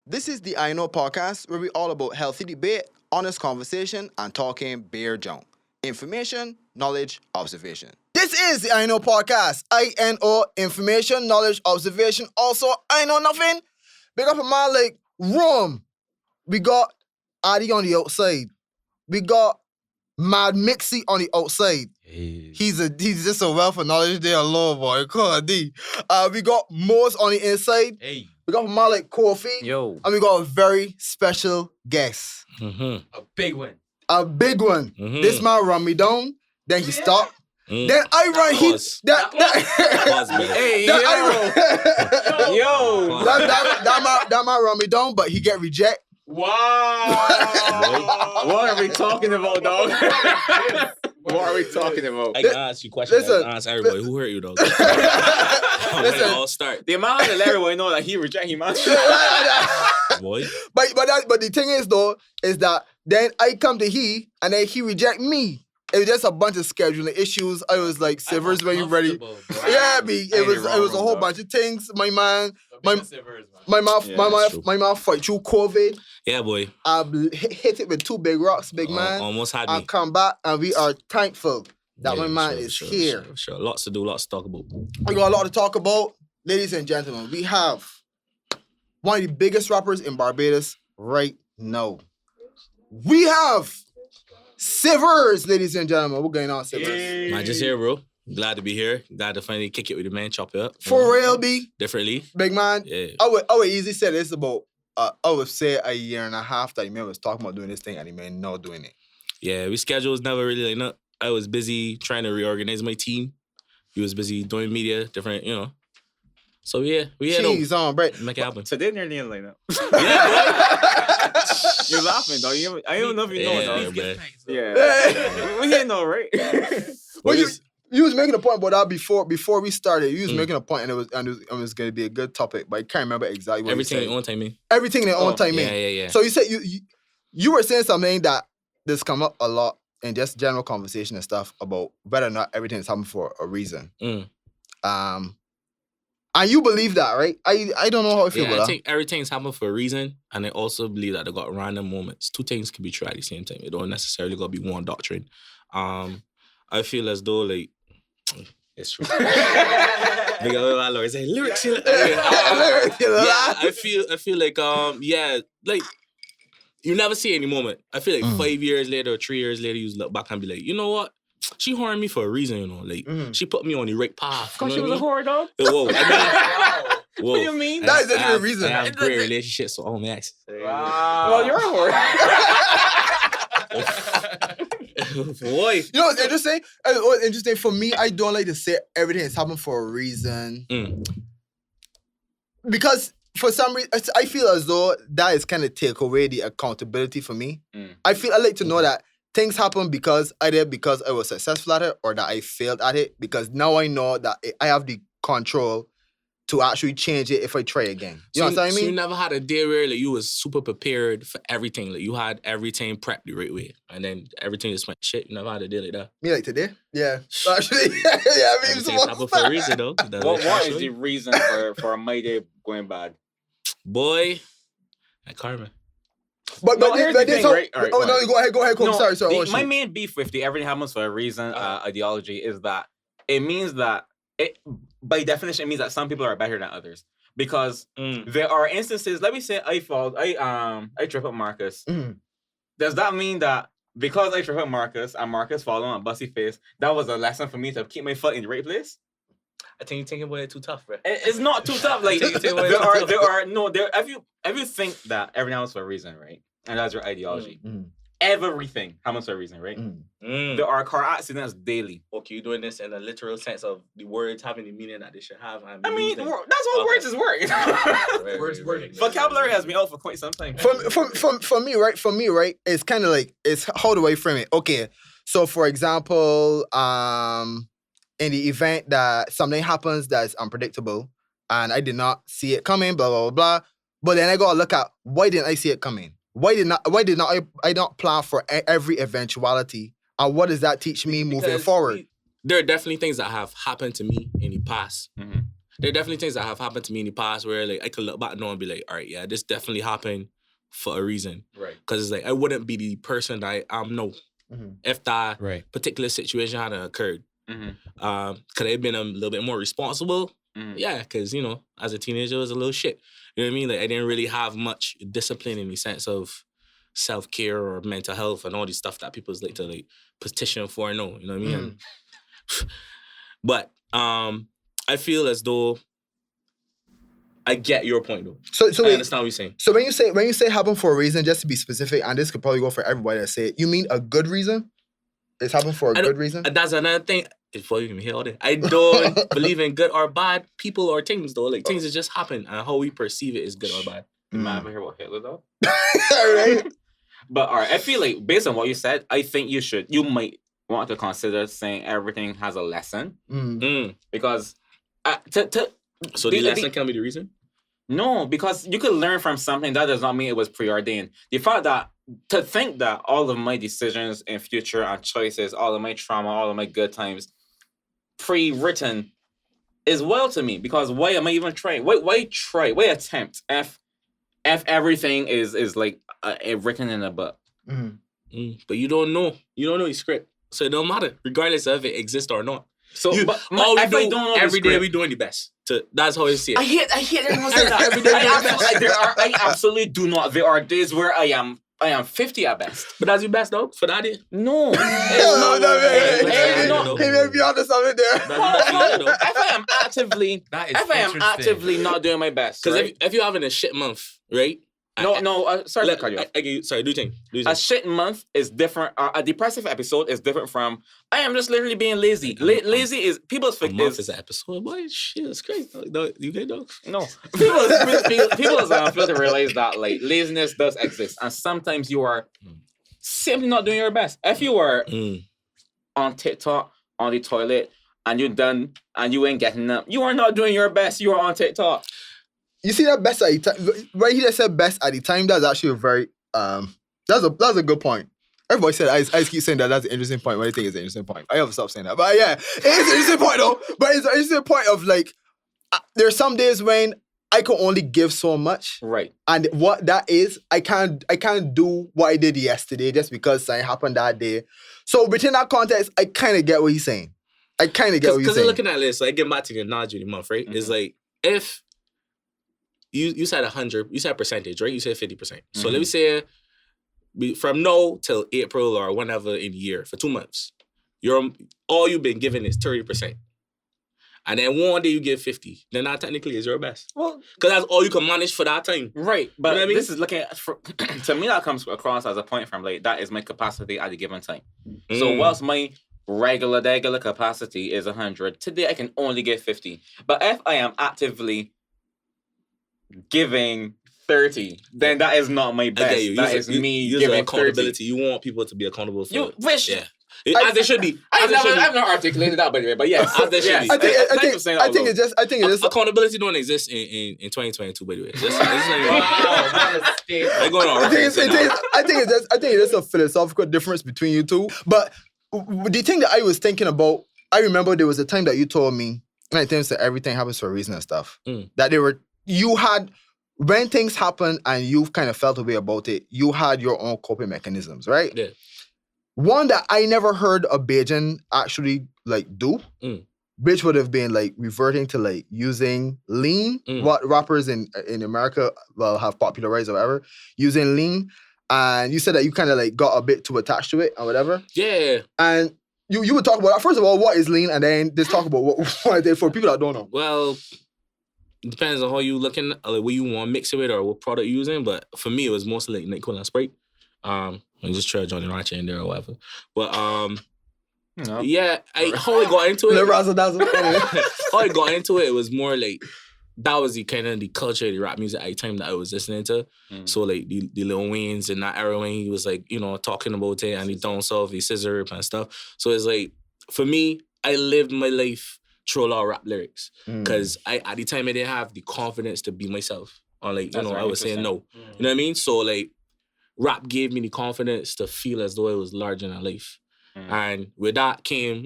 This is the I Know podcast where we all about healthy debate, honest conversation, and talking bare junk. Information, knowledge, observation. This is the I Know podcast. I-N-O, information, knowledge, observation. Also, I know nothing. Big up in my room. We got Adi on the outside. We got Mad Mixie on the outside. Hey. He's just a wealth of knowledge there alone, boy. God, D. We got Mose on the inside. Hey. We got Malik Kofi. Yo. And we got a very special guest. A big one. A big one. Mhm. This man run me down. Then he stopped. Then I run Pause. Pause, man. Hey, that I run- Yo. that man run me down, but he get reject. Wow! What are we talking about, dog? What are we talking about? I can ask you questions. Listen. I can ask everybody. Who hurt you, dog? Listen. All start. The amount of everyone know that he reject him, man. Boy. But the thing is though, is that then I come to he and then he reject me. It was just a bunch of scheduling issues. I was like, Sivers, when you ready? Yeah, it was a whole bunch of things. My man fight through COVID. Yeah, boy. I hit it with two big rocks, big man. Almost had And me. come back, and we are thankful that Yeah, my man sure, is sure, here. Sure. Lots to do, lots to talk about. We got a lot to talk about. Ladies and gentlemen, we have one of the biggest rappers in Barbados right now. We have Sivers, ladies and gentlemen. What's going on, Sivers? Man, just here, bro. Glad to be here. Glad to finally kick it with the man, chop it up. For real, B? Differently. Big man. Yeah. I would easily say this about, I would say a year and a half that the man was talking about doing this thing and the man not doing it. Yeah, we schedules never really lined up. I was busy trying to reorganize my team. He was busy doing media, different, So yeah, we had Jeez, on, Brett. make it happen. So they nearly in line up. Yeah, You're laughing, dog. I don't know if you know, Yeah, dog. man. Yeah. We didn't know, right? Well, What you was making a point about that before we started. You was making a point, and it was going to be a good topic, but I can't remember exactly what Everything you at said. one time, me. Everything in their own time, man. Yeah. So you said you were saying something that this come up a lot in just general conversation and stuff about whether or not everything is happening for a reason. And you believe that, right? I don't know how I feel Yeah, I about that. think everything's happened for a reason, and I also believe that they got random moments. Two things can be true at the same time. It don't necessarily got to be one doctrine. I feel as though it's true. Big old landlord say lyrics. Yeah, I feel like you never see any moment. I feel like 5 years later or 3 years later, you look back and be like, you know what? She horned me for a reason, She put me on the right path. Because she was a whore, dog. Whoa, whoa. What do you mean? That is the true reason. I have great relationships, so all my ex. Well, you're a whore. Boy. You know what's interesting? What's interesting for me, I don't like to say everything is happening for a reason. Because for some reason, I feel as though that is kind of take away the accountability for me. I like to know that things happen because I was successful at it or that I failed at it, because now I know that I have the control to actually change it if I try again. You know what I So mean? you never had a day where you was super prepared for everything. You had everything prepped the right way. And then everything just went shit. You never had a day like that. Me like today? Yeah. Actually, yeah, I mean, Everything's happened for a reason, though. What is the reason for my day going bad? Boy, like karma. But here's the thing, right? All right, no, go ahead, Kofi. No, Sorry. my main beef with the everything happens for a reason ideology is that it means that by definition, it means that some people are better than others. Because there are instances, let me say I trip up Marcus. Does that mean that because I trip up Marcus and Marcus fall on a bussy face, that was a lesson for me to keep my foot in the right place? I think you're thinking about it too tough, bro. It's not too tough. Like if you think that everything happens for a reason, right? And that's your ideology. Everything happens for a reason, right? There are car accidents daily. Okay, you're doing this in a literal sense of the words having the meaning that they should have. I mean, that's what words is words. Words. Vocabulary has been out for quite some time. For me, right, it's kind of like, it's how do I frame it? Okay, so for example, in the event that something happens that's unpredictable and I did not see it coming, blah, blah, blah, blah, but then I gotta look at, why didn't I see it coming? Why did I not plan for every eventuality? And what does that teach me moving forward? There are definitely things that have happened to me in the past there are definitely things that have happened to me in the past where like I could look back now and be like, all right, yeah, this definitely happened for a reason. Right. Because it's like I wouldn't be the person that I am now if that particular situation hadn't occurred. Could I have been a little bit more responsible? Yeah, because, you know, as a teenager, it was a little shit. You know what I mean? Like, I didn't really have much discipline in the sense of self-care or mental health and all these stuff that people's like to like petition for and know. You know what I mean? And, but I feel as though I get your point though. So I understand what you're saying. So when you say happen for a reason, just to be specific, and this could probably go for everybody that say it, you mean a good reason? It's happened for a good reason? That's another thing. Before you even hear all that, I don't believe in good or bad people or things though. Like things that just happen and how we perceive it is good or bad. You might ever hear about Hitler though? Right. But all right, I feel like based on what you said, I think you might want to consider saying everything has a lesson. Because so the lesson can be the reason? No, because you could learn from something. That does not mean it was preordained. The fact that to think that all of my decisions in future and choices, all of my trauma, all of my good times, pre-written is well to me. Because why am I even trying? Why try? Why attempt? If everything is like written in a book. But you don't know. You don't know your script, so it don't matter, regardless of if it exists or not. So all we do every day, we doing the best. That's how I see it. I hate everyone saying that. Every day, I absolutely do not. There are days where I am 50 at best. But that's your best though for that day. No. No. Hey, man, be honest something there. If I am actively not doing my best, because right? if you're having a shit month, right? Sorry to cut you off. Sorry, do you think? A shit month is different. A depressive episode is different from I am just literally being lazy. Lazy is people's a month is an episode. Boy, shit, it's crazy. No, you get dog. No, people fail to realize that like laziness does exist, and sometimes you are simply not doing your best. If you were on TikTok on the toilet and you're done and you ain't getting up, you are not doing your best. You are on TikTok. You see that best at the time, right? He just said best at the time. That's actually a very that's a good point. Everybody said I keep saying that's an interesting point. What do you think is an interesting point? I have to stop saying that, but yeah, it is an interesting point though. But it's an interesting point of like there's some days when I can only give so much, right? And what that is, I can't do what I did yesterday just because something happened that day. So within that context, I kind of get what he's saying. Because you're looking at this, like getting back to the analogy of the month, right? It's like if You said 100, you said percentage, right? You said 50%. So let me say from now till April or whenever in the year, for 2 months, all you've been given is 30%. And then one day you give 50. Then that technically is your best. Well, because that's all you can manage for that time. Right. But you know what I mean? This is looking at, to me, that comes across as a point from like, that is my capacity at a given time. So whilst my regular capacity is 100, today I can only give 50. But if I am actively giving 30, then that is not my best. That is me giving accountability. 30. You want people to be accountable for you wish. Yeah. As they should be. I've not articulated that by the way, but yes, as they should be. I think it's just accountability don't exist in 2022. By the way, I think it's just a philosophical difference between you two. But the thing that I was thinking about, I remember there was a time that you told me, and I think that everything happens for a reason and stuff. That you had, when things happen and you've kind of felt a way about it, you had your own coping mechanisms, right? Yeah. One that I never heard a Bajan actually like do, which would have been like reverting to like using lean, what rappers in America have popularized or whatever, using lean. And you said that you kind of like got a bit too attached to it or whatever. Yeah. And you would talk about that. First of all, what is lean? And then just talk about what it is for people that don't know. Well, it depends on how you looking, like what you want to mix it with or what product you're using. But for me, it was mostly like Nickel and Sprite. I just tried Johnny Rancher in there or whatever. But yeah, how I got into it. How I got into it, it was more like that was the kind of the culture, the rap music at the time that I was listening to. So like the Lil Waynes and that era when he was like, you know, talking about it and he down south, he scissor and stuff. So it's like, for me, I lived my life through a lot of rap lyrics. Because at the time I didn't have the confidence to be myself. Or like, I was saying no. You know what I mean? So like, rap gave me the confidence to feel as though it was larger than life. And with that came,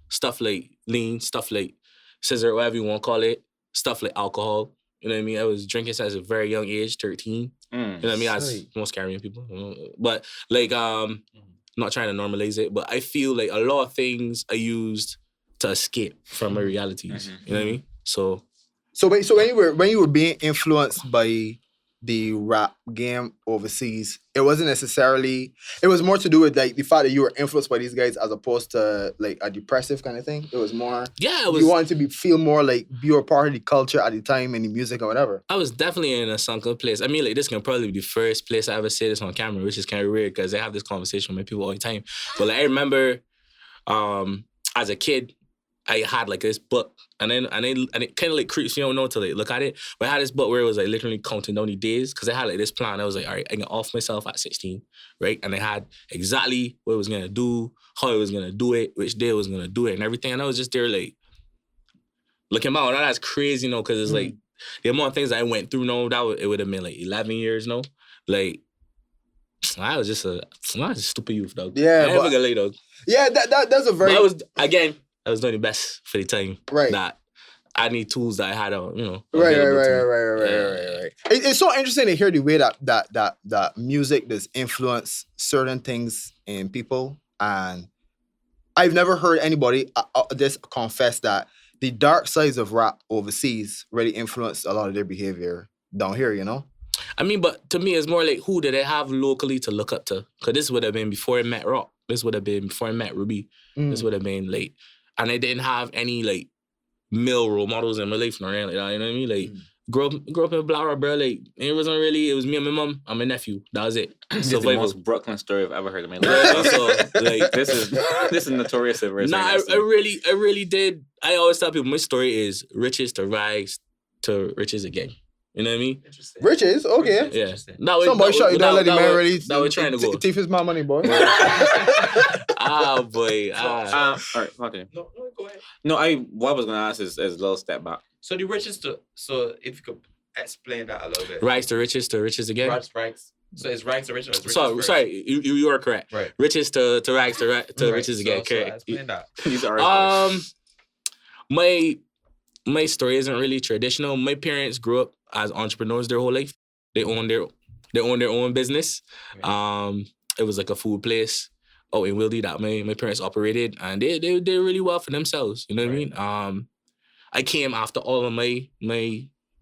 stuff like lean, stuff like scissor, whatever you want to call it. stuff like alcohol. You know what I mean? I was drinking since a very young age, 13. You know what I mean? As most carrying people. But like, not trying to normalize it, but I feel like a lot of things I used to escape from my realities. You know what I mean? So when you were being influenced by the rap game overseas, it wasn't necessarily. It was more to do with like the fact that you were influenced by these guys as opposed to like a depressive kind of thing. It was more. Yeah, it was. You wanted to feel more like you were part of the culture at the time and the music or whatever. I was definitely in a sunken place. I mean, like this can probably be the first place I ever say this on camera, which is kind of weird because I have this conversation with people all the time. But like, I remember, as a kid, I had like this book, and it kind of like creeps you don't know to like look at it. But I had this book where it was like literally counting down the days because I had like this plan. I was like, all right, I can off myself at 16, right? And I had exactly what I was gonna do, how I was gonna do it, which day I was gonna do it, and everything. And I was just there like looking back. Now that's crazy, because it's like the amount of things I went through. It would have been like 11 years, like. I was just a stupid youth, dog. Yeah, I never gonna lay, dog. Yeah, that's a very. But I was doing the best for the time. Right. That I need tools that I had on, Right. It's so interesting to hear the way that music does influence certain things in people, and I've never heard anybody just confess that the dark sides of rap overseas really influenced a lot of their behavior down here. I mean, but to me, it's more like who did I have locally to look up to? Because this would have been before I met Rock. This would have been before I met Ruby. This would have been like. And I didn't have any like male role models in my life or anything like that. You know what I mean? Like grew up in Black, bro. Like it was me and my mom and my nephew. That was it. This is the most Brooklyn story I've ever heard in my life. So like this is notorious Sivers. Nah, I really did. I always tell people my story is riches to rags to riches again. You know what I mean? Riches, okay. Yeah. Somebody shot you, don't let the man really. That we're trying to go. Thief is my money, boy. Boy. All right, okay. No, go ahead. No, what I was gonna ask is a little step back. So the riches so if you could explain that a little bit. Rags to riches again. Rags. So it's rags to riches. Or riches Sorry, you are correct. Right. Riches to rags to riches again. Correct. So explain that. These are my story isn't really traditional. My parents grew up as entrepreneurs their whole life. They own their own business. Right. It was like a food place out in Wildy that my parents operated, and they did really well for themselves. You know what I mean? I came after all of my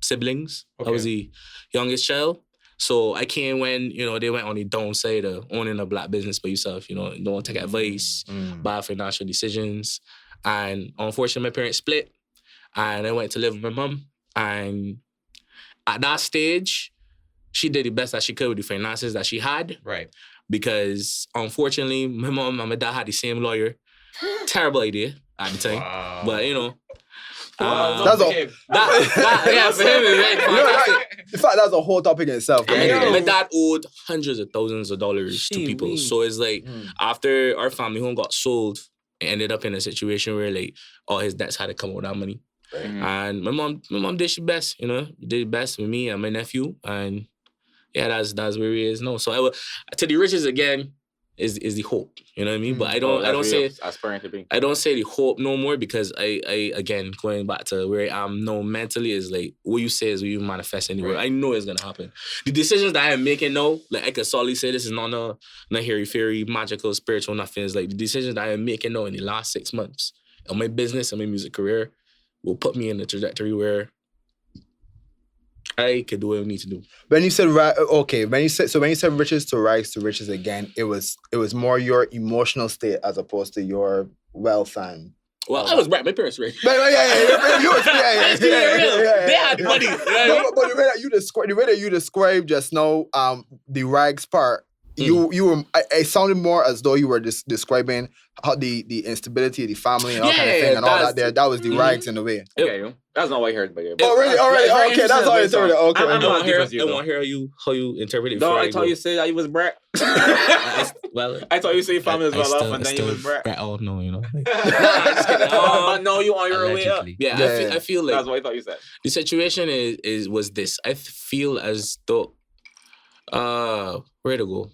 siblings. Okay. I was the youngest child. So I came when, they went on the downside of owning a black business by yourself, don't take advice, bad financial decisions. And unfortunately, my parents split. And I went to live with my mom. And at that stage, she did the best that she could with the finances that she had. Right. Because unfortunately, my mom and my dad had the same lawyer. Terrible idea at the time. Wow. But, that's for him, it's very fantastic. In fact, that's a whole topic in itself. My dad owed hundreds of thousands of dollars to people. So it's like, after our family home got sold, it ended up in a situation where like all his debts had to come out of that money. Right. And my mom did she best, did best with me and my nephew, and yeah, that's where he is now. So to the riches again is the hope, you know what I mean? But I don't say aspiring to be. I don't say the hope no more because I again going back to where I am now mentally is like what you say is what you manifest anywhere. Right. I know it's gonna happen. The decisions that I am making now, like I can solidly say this is not hairy-fairy, magical, spiritual, nothing. It's like the decisions that I am making now in the last 6 months of my business and my music career will put me in the trajectory where I could do what I need to do. When you said when you said riches to riches again, it was more your emotional state as opposed to your wealth and. Well, I was right. My parents were rich. Yeah. They had money. But the way that you described just now, the rags part. You were. It sounded more as though you were describing how the instability of the family and all kind of thing and all that. There, that was the rags in a way. Okay, that's not what I heard. But oh, really? All right. Okay, that's how I heard it. Okay, I want to hear how you interpret it. No, I thought you said that you was brat. Well, I thought you said your family was well off, and then you was brat. Oh no, But no, you on your way up. Yeah, I feel like that's what I thought you said. The situation was this. I feel as though where to go.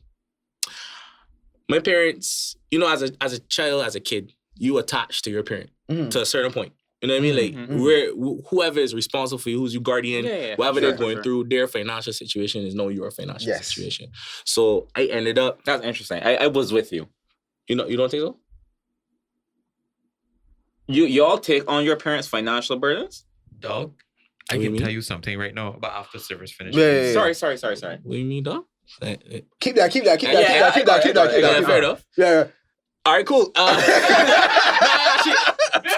My parents, as a child, as a kid, you attach to your parent to a certain point. You know what I mean? Like, Mhm. whoever is responsible for you, who's your guardian, Yeah, whatever sure, they're going sure. through, their financial situation is know your financial Yes. situation. So I ended up, That's interesting. I was with you. you don't think so? Y'all take on your parents' financial burdens? Dog, I What do you can tell mean? you something right now, but after Sivers finishes. Yeah. Sorry. What do you mean, dog? Keep that. I got it. Fair enough. Yeah. All right, cool.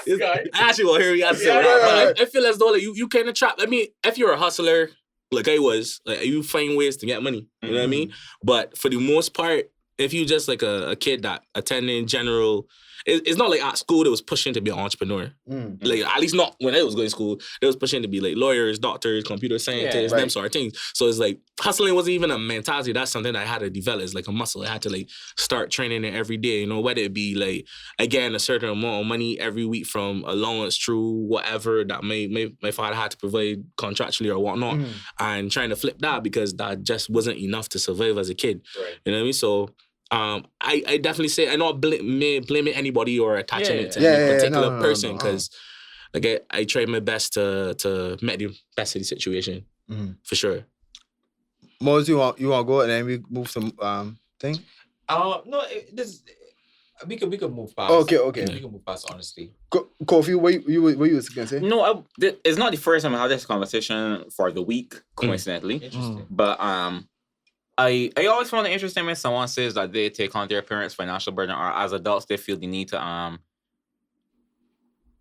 This guy. I actually will hear you guys say Yeah, that, but I feel as though like you kind of trapped. I mean, if you're a hustler, like I was, like you find ways to get money. You know what I mean? But for the most part, if you just like a kid that attending general, it's not like at school that was pushing to be an entrepreneur. Like at least not when I was going to school, they was pushing to be like lawyers, doctors, computer scientists, them right. sort of things. So it's like hustling wasn't even a mentality. That's something that I had to develop. It's like a muscle. I had to like start training it every day. You know, whether it be like again a certain amount of money every week from allowance through whatever that my father had to provide contractually or whatnot, and trying to flip that because that just wasn't enough to survive as a kid. Right. You know what I mean? So. I definitely say I'm not blaming anybody or attaching it to Yeah, any yeah, particular no, person because like I try my best to make the best of the situation for sure. Mose, you want to go and then we move some thing? No, we could move past. Okay. We can move past honestly. Kofi, what you was gonna say? No, it's not the first time I had this conversation for the week, coincidentally. Interesting. But I always find it interesting when someone says that they take on their parents' financial burden, or as adults they feel the need to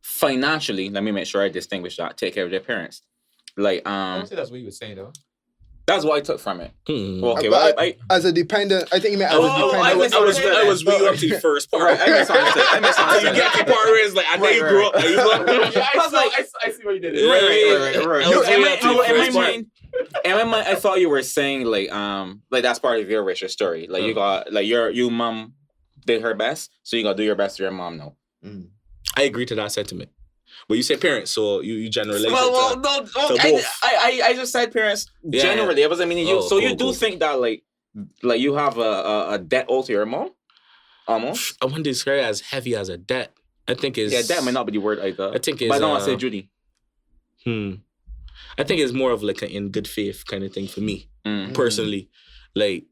financially. Let me make sure I distinguish that. Take care of their parents. Like I don't say that's what you were saying though. that's what I took from it. Okay, But well, as a dependent, I think you meant as a dependent. I was really up to the first part. Right, I misunderstood. You get the part where it's like I know you grew up. I see what you did. Right. I was really up to the first part. In my mind, I thought you were saying like that's part of your racial story. Like you got like your mom did her best, so you gotta do your best to your mom now. I agree to that sentiment. But you say parents, so you generalize Well, it no, to both. I just said parents generally. I wasn't meaning you. Oh, So you cool, do cool. think that like you have a debt owed to your mom, almost? I wouldn't describe it as heavy as a debt. I think it's Debt might not be the word either. I think it's but I don't want to say Judy. I think it's more of like an in good faith kind of thing for me personally, like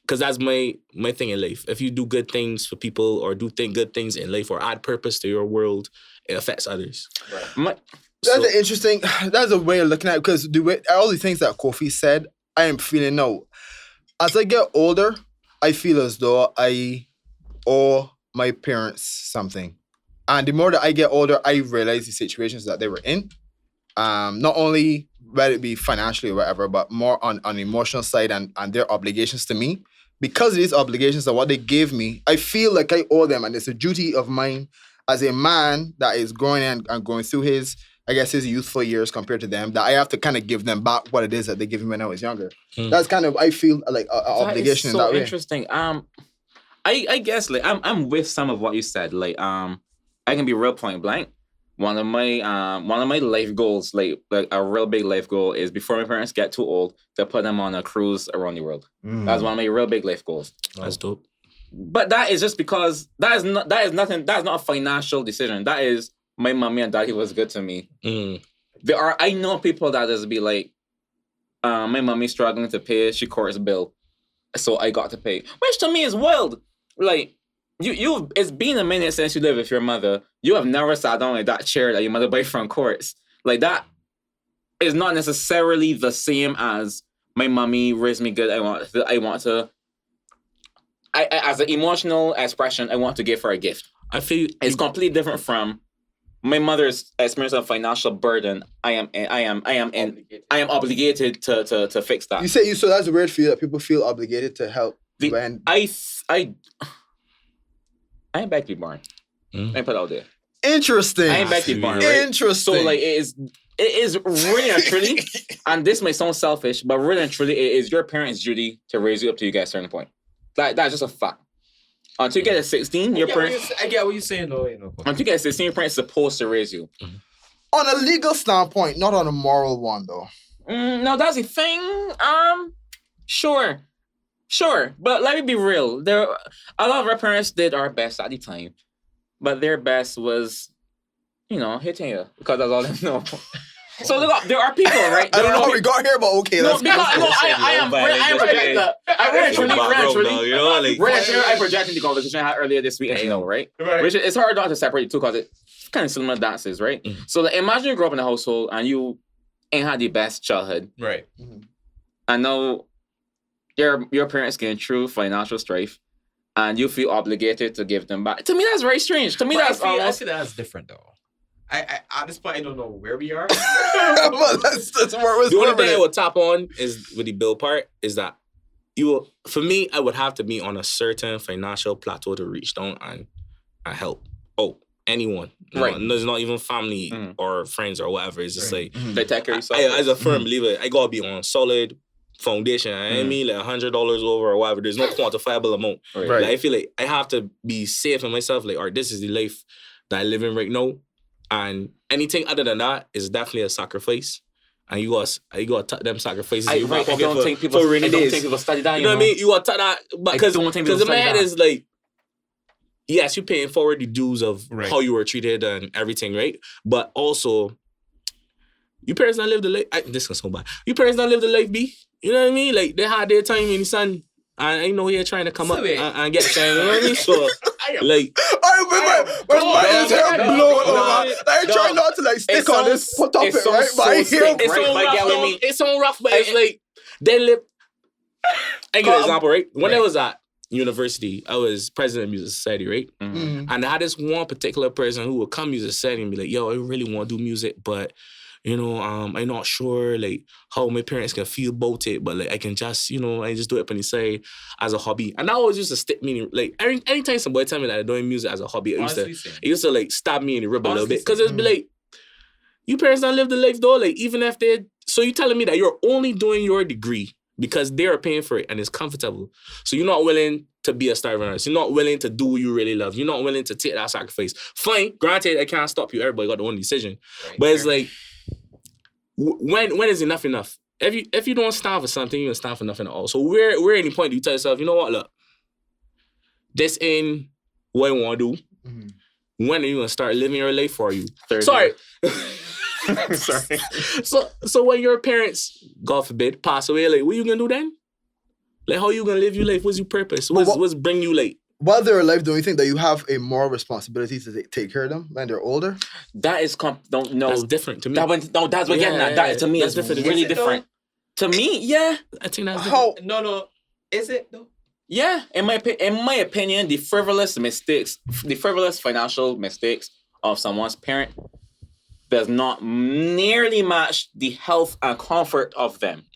because that's my thing in life. If you do good things for people or do good things in life or add purpose to your world, it affects others. Right. That's a way of looking at it because all the things that Kofi said, I am feeling now. As I get older, I feel as though I owe my parents something. And the more that I get older, I realize the situations that they were in. Not only whether it be financially or whatever, but more on the emotional side and their obligations to me. Because of these obligations and what they gave me, I feel like I owe them. And it's a duty of mine as a man that is growing and going through his youthful years compared to them, that I have to kind of give them back what it is that they gave me when I was younger. That's kind of, I feel like an obligation in that way. So interesting. I guess like I'm with some of what you said. Like I can be real point blank. One of my life goals, like a real big life goal, is before my parents get too old, to put them on a cruise around the world. That's one of my real big life goals. That's dope. But that is just because that is not a financial decision. That is my mommy and daddy was good to me. I know people that just be like, my mommy's struggling to pay she course bill, so I got to pay, which to me is wild. Like it's been a minute since you lived with your mother. You have never sat down in that chair that your mother buy from courts. Like that is not necessarily the same as my mommy raised me good. I want to. As an emotional expression, I want to give her a gift. I feel it's completely different from my mother's experience of financial burden. I am obligated to fix that. You say so that's a weird feel that people feel obligated to help. I ain't back to be born. I put it out there. Interesting. I ain't back to be born, right? Interesting. So like it is really and truly, and this may sound selfish, but really and truly, it is your parents' duty to raise you up till you get a certain point. That's just a fact. Until you get to 16, your parents. I get what you're saying, though. Until you get to 16, your parents are supposed to raise you. On a legal standpoint, not on a moral one, though. No, that's the thing. Sure, but let me be real. A lot of our parents did our best at the time, but their best was, hitting you because that's all they know. So look, there are people, right? I don't know how we got here, but okay. No, Let's because I am projecting that. I projecting the conversation I had earlier this week, right? Which it's hard not to separate the two because it's kind of similar dances, right? So like, imagine you grew up in a household and you ain't had the best childhood, right? And now your parents getting through financial strife, and you feel obligated to give them back. To me, that's very strange. To me, I see that's different though. I at this point I don't know where we are. Well, that's where we're the only thing I would tap on is with the bill part is that for me, I would have to be on a certain financial plateau to reach down and help. Anyone. Right. There's not even family or friends or whatever. It's just like they take care of yourself. As a firm believer, I gotta be on solid foundation. I mean like $100 over or whatever. There's no quantifiable amount. Right. Like, I feel like I have to be safe in myself. Like, this is the life that I live in right now. And anything other than that is definitely a sacrifice. And you gotta tuck them sacrifices. I don't think people study that. You know what I mean? You gotta tuck that because in my head is like, yes, you're paying forward the dues of how you were treated and everything, right? But also, your parents don't live the life. This is so bad. Your parents don't live the life, B. You know what I mean? Like, they had their time in the sun. And I know you're trying to come up and get time. You know what I mean? So, like... my ears are blown over. I'm trying not to, stick on this topic, right? But I hear... It's so rough, but it's like... They live... I give you an example, right? When I was at university, I was president of Music Society, right? And I had this one particular person who would come to Music Society and be like, yo, I really want to do music, but... I'm not sure how my parents can feel about it, but I can just, I just do it on the side as a hobby. And that always used to stick me anytime somebody tell me that I'm doing music as a hobby, it used to stab me in the rib a little bit. Because it'd be like, you parents don't live the life though, even if so you telling me that you're only doing your degree because they're paying for it and it's comfortable. So you're not willing to be a starving artist. You're not willing to do what you really love. You're not willing to take that sacrifice. Fine, granted, I can't stop you. Everybody got their own decision. Right, but it's like, when is enough enough? If you don't stand for something, you don't stand for nothing at all. So where any point do you tell yourself, you know what, look, this ain't what I want to do. When are you gonna start living your life for you? Sorry. Sorry. So when your parents, God forbid, pass away, what you gonna do then? How you gonna live your life? What's your purpose? What's bring you while they're alive, don't you think that you have a moral responsibility to take care of them when they're older? That is that's different to me. That's what getting at. That to me is really different. To me, yeah. I think that's different. No. Is it though? Yeah. In my opinion, the frivolous financial mistakes of someone's parent does not nearly match the health and comfort of them.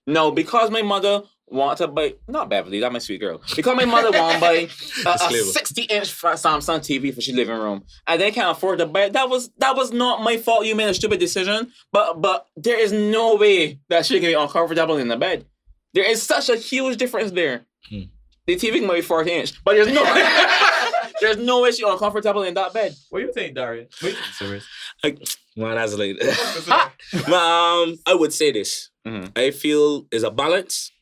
No, because my mother want to buy, not Beverly, that's my sweet girl. Because my mother want to buy a 60-inch Samsung TV for she living room, and they can't afford to buy it. That was not my fault. You made a stupid decision, but there is no way that she can be uncomfortable in the bed. There is such a huge difference there. The TV might be 40-inch, but there's no way she's uncomfortable in that bed. What do you think, Darian? What do you think, Sivers? Man, that's I would say this. I feel is a balance.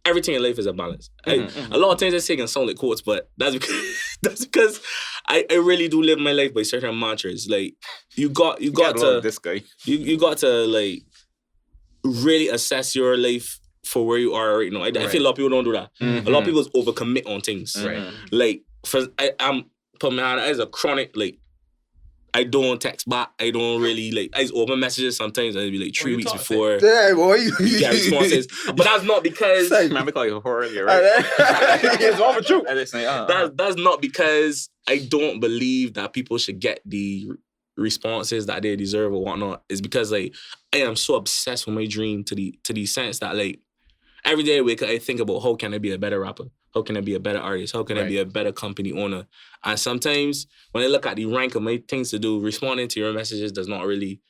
Everything in life is a balance. A lot of times I say can sound like quotes, but that's because I really do live my life by certain mantras. You got to this guy. You got to really assess your life for where you are right now. I feel a lot of people don't do that. A lot of people overcommit on things. I'm putting my hand as a chronic I don't text back. I don't really I just open messages sometimes and it'll be 3 weeks before you get responses. But that's not because man, we call you earlier, right? It's all for true. That's not because I don't believe that people should get the responses that they deserve or whatnot. It's because I am so obsessed with my dream to the sense that every day I wake up, I think about how can I be a better rapper? How can I be a better artist? How can I be a better company owner? And sometimes when I look at the rank of my things to do, responding to your messages does not really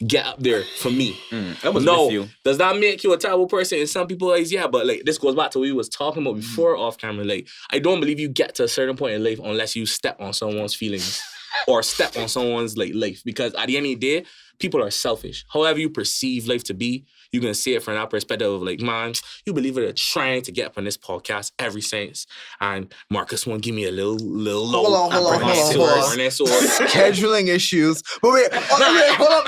get up there for me. Does that make you a terrible person? And some people but this goes back to what we was talking about before off camera. I don't believe you get to a certain point in life unless you step on someone's feelings. or step on someone's like life, because at the end of the day, people are selfish. However you perceive life to be, you're gonna see it from that perspective of like, man, you believe it, trying to get up on this podcast every since, and Marcus won't give me a little Hold on. Scheduling issues. But wait, hold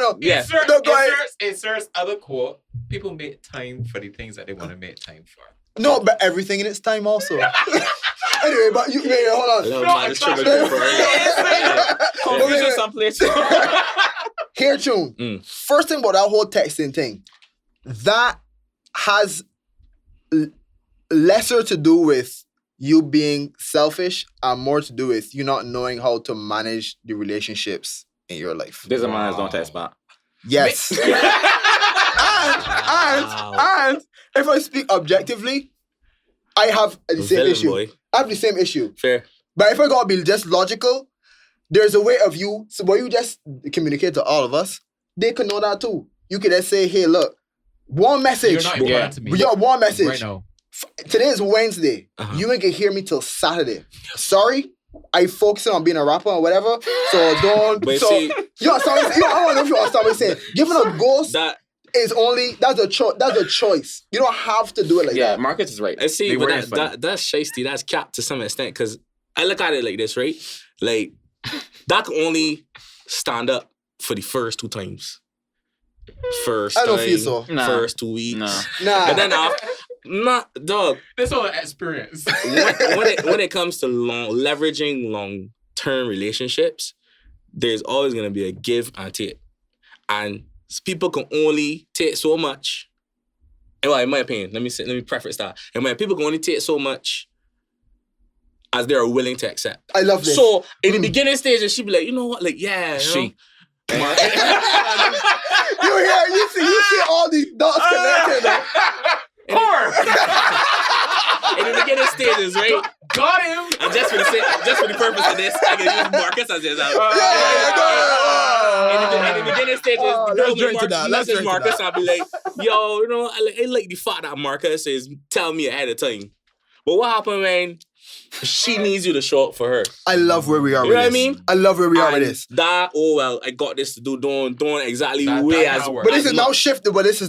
on. Yeah. Inserts other quote. People make time for the things that they want to make time for. No, but everything in its time also. Anyway, but hold on. Confusion someplace. Here, Tune. First thing about that whole texting thing, that has lesser to do with you being selfish and more to do with you not knowing how to manage the relationships in your life. This is a man's don't text back. Yes. and if I speak objectively, I have the same issue. Boy. I have the same issue. Fair. But if I gotta be just logical, there's a way of you. So when you just communicate to all of us, they can know that too. You can just say, "Hey, look, one message. You're not important to me. Yeah, one message. Right now. Today is Wednesday. You ain't gonna hear me till Saturday. Sorry, I focusing on being a rapper or whatever. So don't. But so see, I want to know if you understand what I'm saying. Giving a ghost is only that's a choice. You don't have to do it like Yeah, that. Marcus is right. I see, They but weren't funny. that's shiesty. That's capped to some extent, because I look at it like this, right? Like, that can only stand up for the first 2 times. First I don't time, feel so. Nah. first 2 weeks. Nah. And then after, dog, This all experience. when it comes to leveraging long-term relationships, there's always going to be a give and take. And people can only take so much. Well, in my opinion, let me preface that. People can only take so much as they are willing to accept. I love this. So in the beginning stages, she'd be like, you know what, like, yeah, She. You see all these dots connected. In the beginning stages, right? Got him. And just for the purpose of this, I can use Marcus as his in the beginning stages, the girl message Marcus, I'll be like, yo, you know, I like the fact that Marcus is telling me ahead of time. But what happened when she needs you to show up for her? I love where we are You with know what this. I mean? I love where we are with And this. that, oh well, I got this to do, don't exactly That way not as work. But this is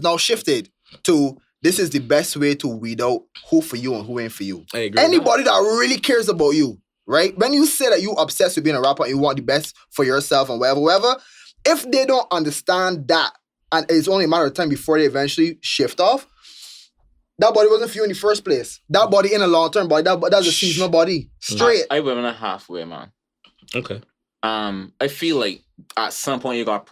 now shifted. To this is the best way to weed out who for you and who ain't for you. I agree. Anybody that really cares about you, right? When you say that you obsessed with being a rapper and you want the best for yourself and whatever, if they don't understand that, and it's only a matter of time before they eventually shift off, that body wasn't for you in the first place. That body in a long-term body, that's a seasonal body. Straight. I women are halfway, man. Okay. I feel like at some point you got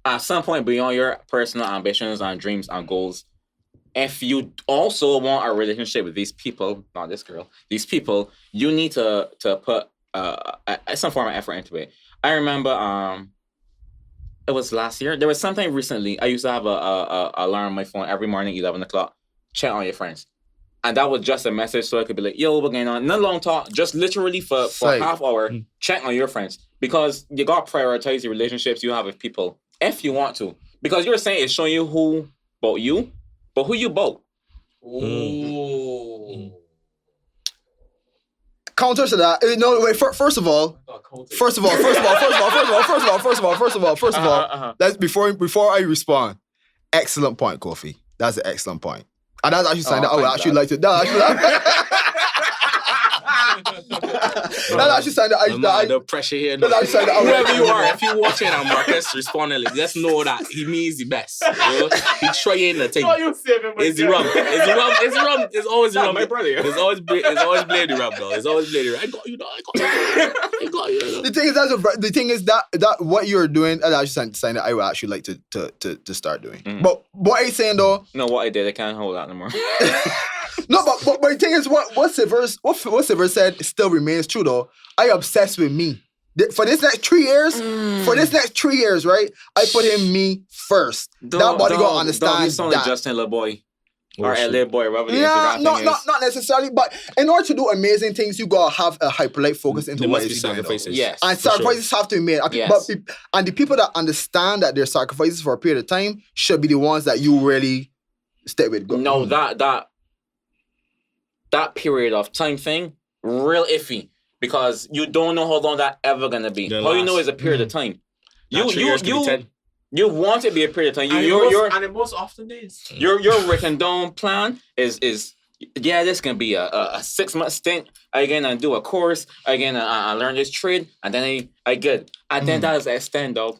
at some point beyond your personal ambitions and dreams and goals, if you also want a relationship with these people, not this girl, these people, you need to put some form of effort into it. I remember it was last year. There was something recently. I used to have a alarm on my phone every morning, 11 o'clock. Check on your friends. And that was just a message so I could be like, yo, what's going on? No long talk, just literally for half hour, check on your friends. Because you got to prioritize the relationships you have with people if you want to. Because you're saying it's showing you who about you, but who you both. Ooh. Counter to that. No, wait. First of all, that's before I respond. Excellent point, Kofi. That's an excellent point. And that's actually something that I would actually like to. That's actually something that the pressure here. That's actually something that I would Whoever you are, if you're watching and Marcus responding, like, just know that he means the best. You know? He's trying to take. It's the rum. It's always the rum. My brother. It's always blame the rum, though. It's always blame the rum. I got you, dog. I got you. The thing is that what you're doing, that's actually something that I would actually like to start doing. But what are you saying though? No, what I did, I can't hold that no more. No, but the thing is, what Sivers said still remains true though. I obsessed with me. For this next 3 years, right? I put him me first. That body gonna understand You sound like that. Justin little boy. Oh, Or shit. LA boy, whatever Yeah, the not necessarily, but in order to do amazing things, you gotta have a hyperlight focus into There what must be you're doing, though. sacrifices. Yes. And for sacrifices have to be made. Yes. And the people that understand that their sacrifices for a period of time should be the ones that you really stay with. No, that period of time thing, real iffy. because you don't know how long that ever gonna be. Gonna All you know last. is a period of time. That 3 years could be 10. You want it to be a period of time. And it most often is. Your written down plan is yeah, this can be a 6-month stint. I gonna do a course. I gonna learn this trade, and then I get, and then that is the extent, dog.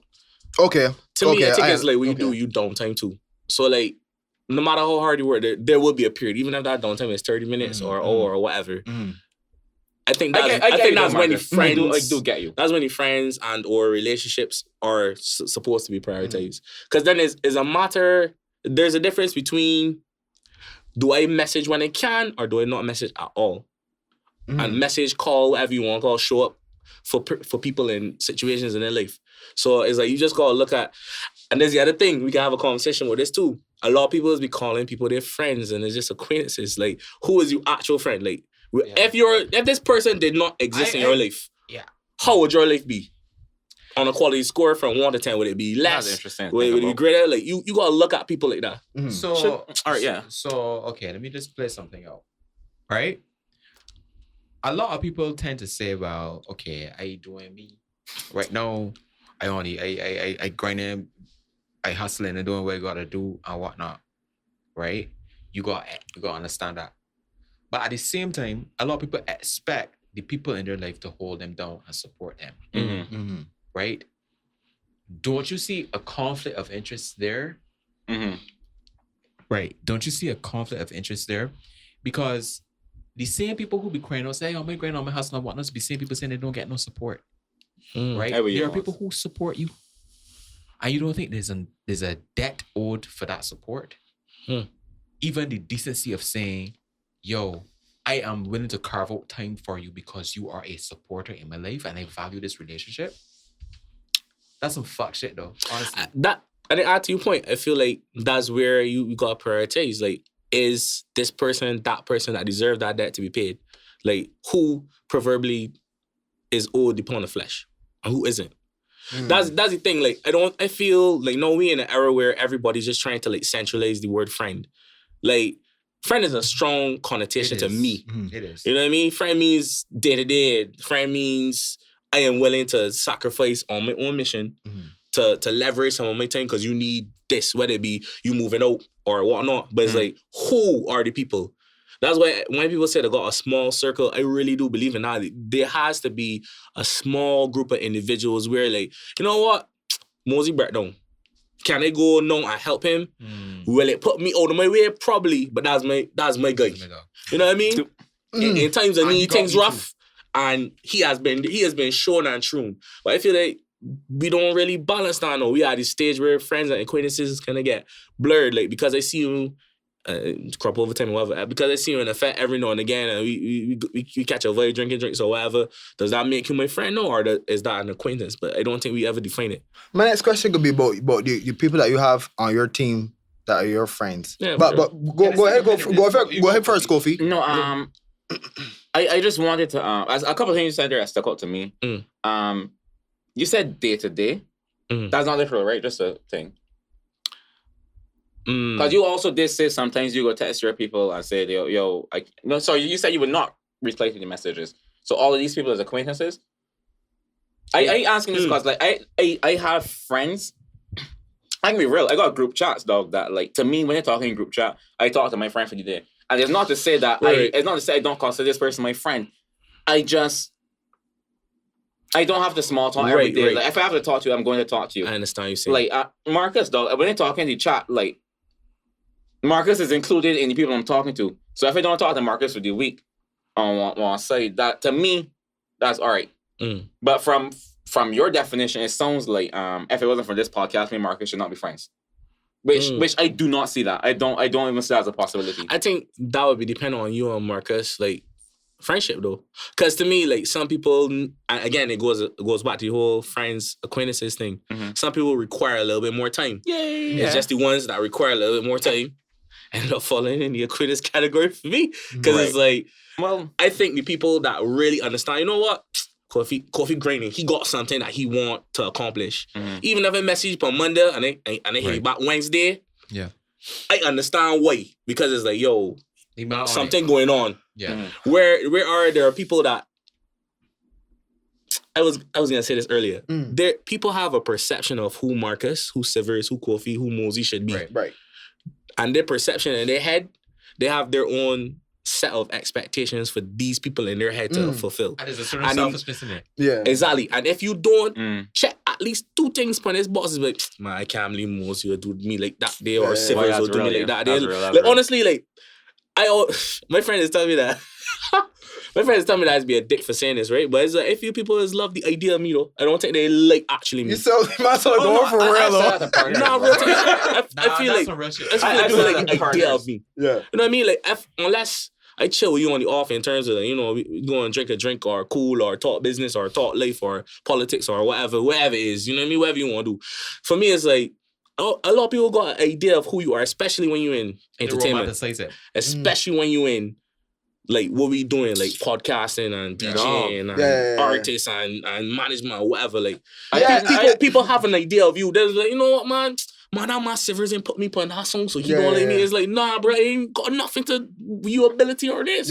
Okay. To me, I think I- it's like when you do, you downtime too. So like, no matter how hard you work, there will be a period, even if that downtime is 30 minutes or whatever. I think that's when the friends. I do get you. That's when the friends and or relationships are supposed to be prioritized. Because then it's a matter. There's a difference between, do I message when I can or do I not message at all? And message, call, whatever you want, call, show up for people in situations in their life. So it's like you just gotta look at, and there's the other thing, we can have a conversation with this too. A lot of people be calling people their friends and it's just acquaintances. Like, who is your actual friend? Like, if this person did not exist in your life, how would your life be? On a quality score from 1 to 10, would it be less? That's interesting. Would it be greater? Like, you gotta look at people like that. So, all right, yeah. So, okay, let me just play something out. Right? A lot of people tend to say, well, okay, I doing me. Right now, I grinding, I hustling and doing what I gotta do and whatnot. Right? You gotta understand that. But at the same time, a lot of people expect the people in their life to hold them down and support them. Right? Don't you see a conflict of interest there? Right. Don't you see a conflict of interest there? Because the same people who be crying out, say, oh, my grind on my hustle and whatnot, the same people saying they don't get no support. Right? There are people who support you. And you don't think there's a debt owed for that support? Even the decency of saying, yo, I am willing to carve out time for you because you are a supporter in my life and I value this relationship. That's some fuck shit though, honestly. And add to your point, I feel like that's where you got to prioritize. Like, is this person that deserve that debt to be paid? Like, who preferably is owed the pound of flesh and who isn't? That's the thing. Like, I feel like, no, we in an era where everybody's just trying to like centralize the word friend. Like, friend is a strong connotation to me. It is. You know what I mean? Friend means day to day. Friend means I am willing to sacrifice on my own mission to leverage some of my time because you need this, whether it be you moving out or whatnot. But it's like, who are the people? That's why when people say they got a small circle, I really do believe in that. There has to be a small group of individuals where, like, you know what? Mosey breakdown. Can I go now and help him? Will it put me out of my way? Probably, but that's my guy. You know what I mean? In times of need, things rough, and he has been shown and shown. But I feel like we don't really balance that now. We are at this stage where friends and acquaintances kind of get blurred. Like, because I see you crop over time or whatever, because I see you in a fete every now and again, and we catch a vibe drinking drinks or whatever. Does that make you my friend? No, or is that an acquaintance? But I don't think we ever define it. My next question could be about the people that you have on your team that are your friends. Yeah, but go ahead first, Kofi. No, I just wanted to as a couple of things you said there that stuck out to me. You said day to day. That's not literal, right? Just a thing. Because you also did say sometimes you go text your people and say, so you said you would not reply to the messages. So all of these people as acquaintances. I asking this because like I have friends. I can be real. I got group chats, dog. That like to me when they're talking in group chat, I talk to my friend for the day, and it's not to say that it's not to say I don't consider this person my friend. I don't have to small talk every day. Like if I have to talk to you, I'm going to talk to you. I understand what you're saying. Like Marcus, dog. When they talk in the chat, like Marcus is included in the people I'm talking to. So if I don't talk to Marcus for the week on one side, that to me, that's all right. But from your definition, it sounds like if it wasn't for this podcast, me and Marcus should not be friends. Which I do not see that. I don't even see that as a possibility. I think that would be dependent on you and Marcus, like friendship though. Because to me, like some people, again, it goes back to the whole friends, acquaintances thing. Some people require a little bit more time. It's just the ones that require a little bit more time end up falling in the acquaintance category for me. Because it's like, well, I think the people that really understand, you know what? Kofi grinding, he got something that he want to accomplish. Even if I message on Monday and I hit back Wednesday, I understand why. Because it's like, yo, something going on. Where there are people that I was gonna say this earlier. There, people have a perception of who Marcus, who Sivers, who Kofi, who Mosey should be. Right. And their perception in their head, they have their own set of expectations for these people in their head to fulfill. And there's a certain selfishness in it. Yeah. Exactly. And if you don't check at least 2 things from this box, is like, man, I can't believe Mosey will do me like that day, or Sivers will do me like that day. Like, honestly, like, my friend is telling me that. My friends tell me that I'd be a dick for saying this, right? But it's like, if you people just love the idea of me, though, I don't think they like actually me. You might start going for real, though. Nah, real I feel like I feel like the idea of me. Yeah. You know what I mean? Like, unless I chill with you on the off in terms of, like, you know, we go and drink a drink or cool or talk business or talk life or politics or whatever it is. You know what I mean? Whatever you want to do. For me, it's like, a lot of people got an idea of who you are, especially when you're in entertainment. Especially when you're in, like, what we doing, like podcasting and DJing and artists and management or whatever. Like, people have an idea of you. There's like, you know what, man, that my Sivers ain't put me on that song, so he don't like me. It's like, nah, bro, I ain't got nothing to your ability or this.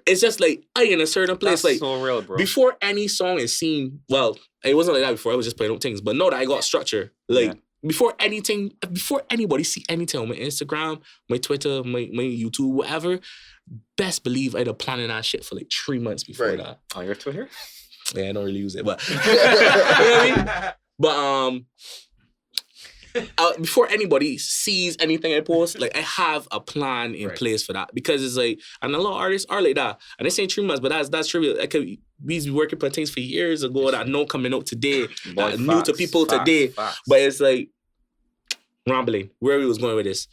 It's just like, I in a certain place. That's like, so real, bro. Before any song is seen, well, it wasn't like that before. I was just playing up things. But know that I got structure. Like, before anybody see anything on my Instagram, my Twitter, my YouTube, whatever, best believe I'd have planning that shit for like 3 months before that. On your Twitter? Yeah, I don't really use it, but you know what I mean? But before anybody sees anything I post, like, I have a plan in place for that, because it's like, and a lot of artists are like that, and they say 3 months, but that's trivial. Like, we be working for things for years ago that no coming out today, that new to people today, but it's like, rambling. Where we was going with this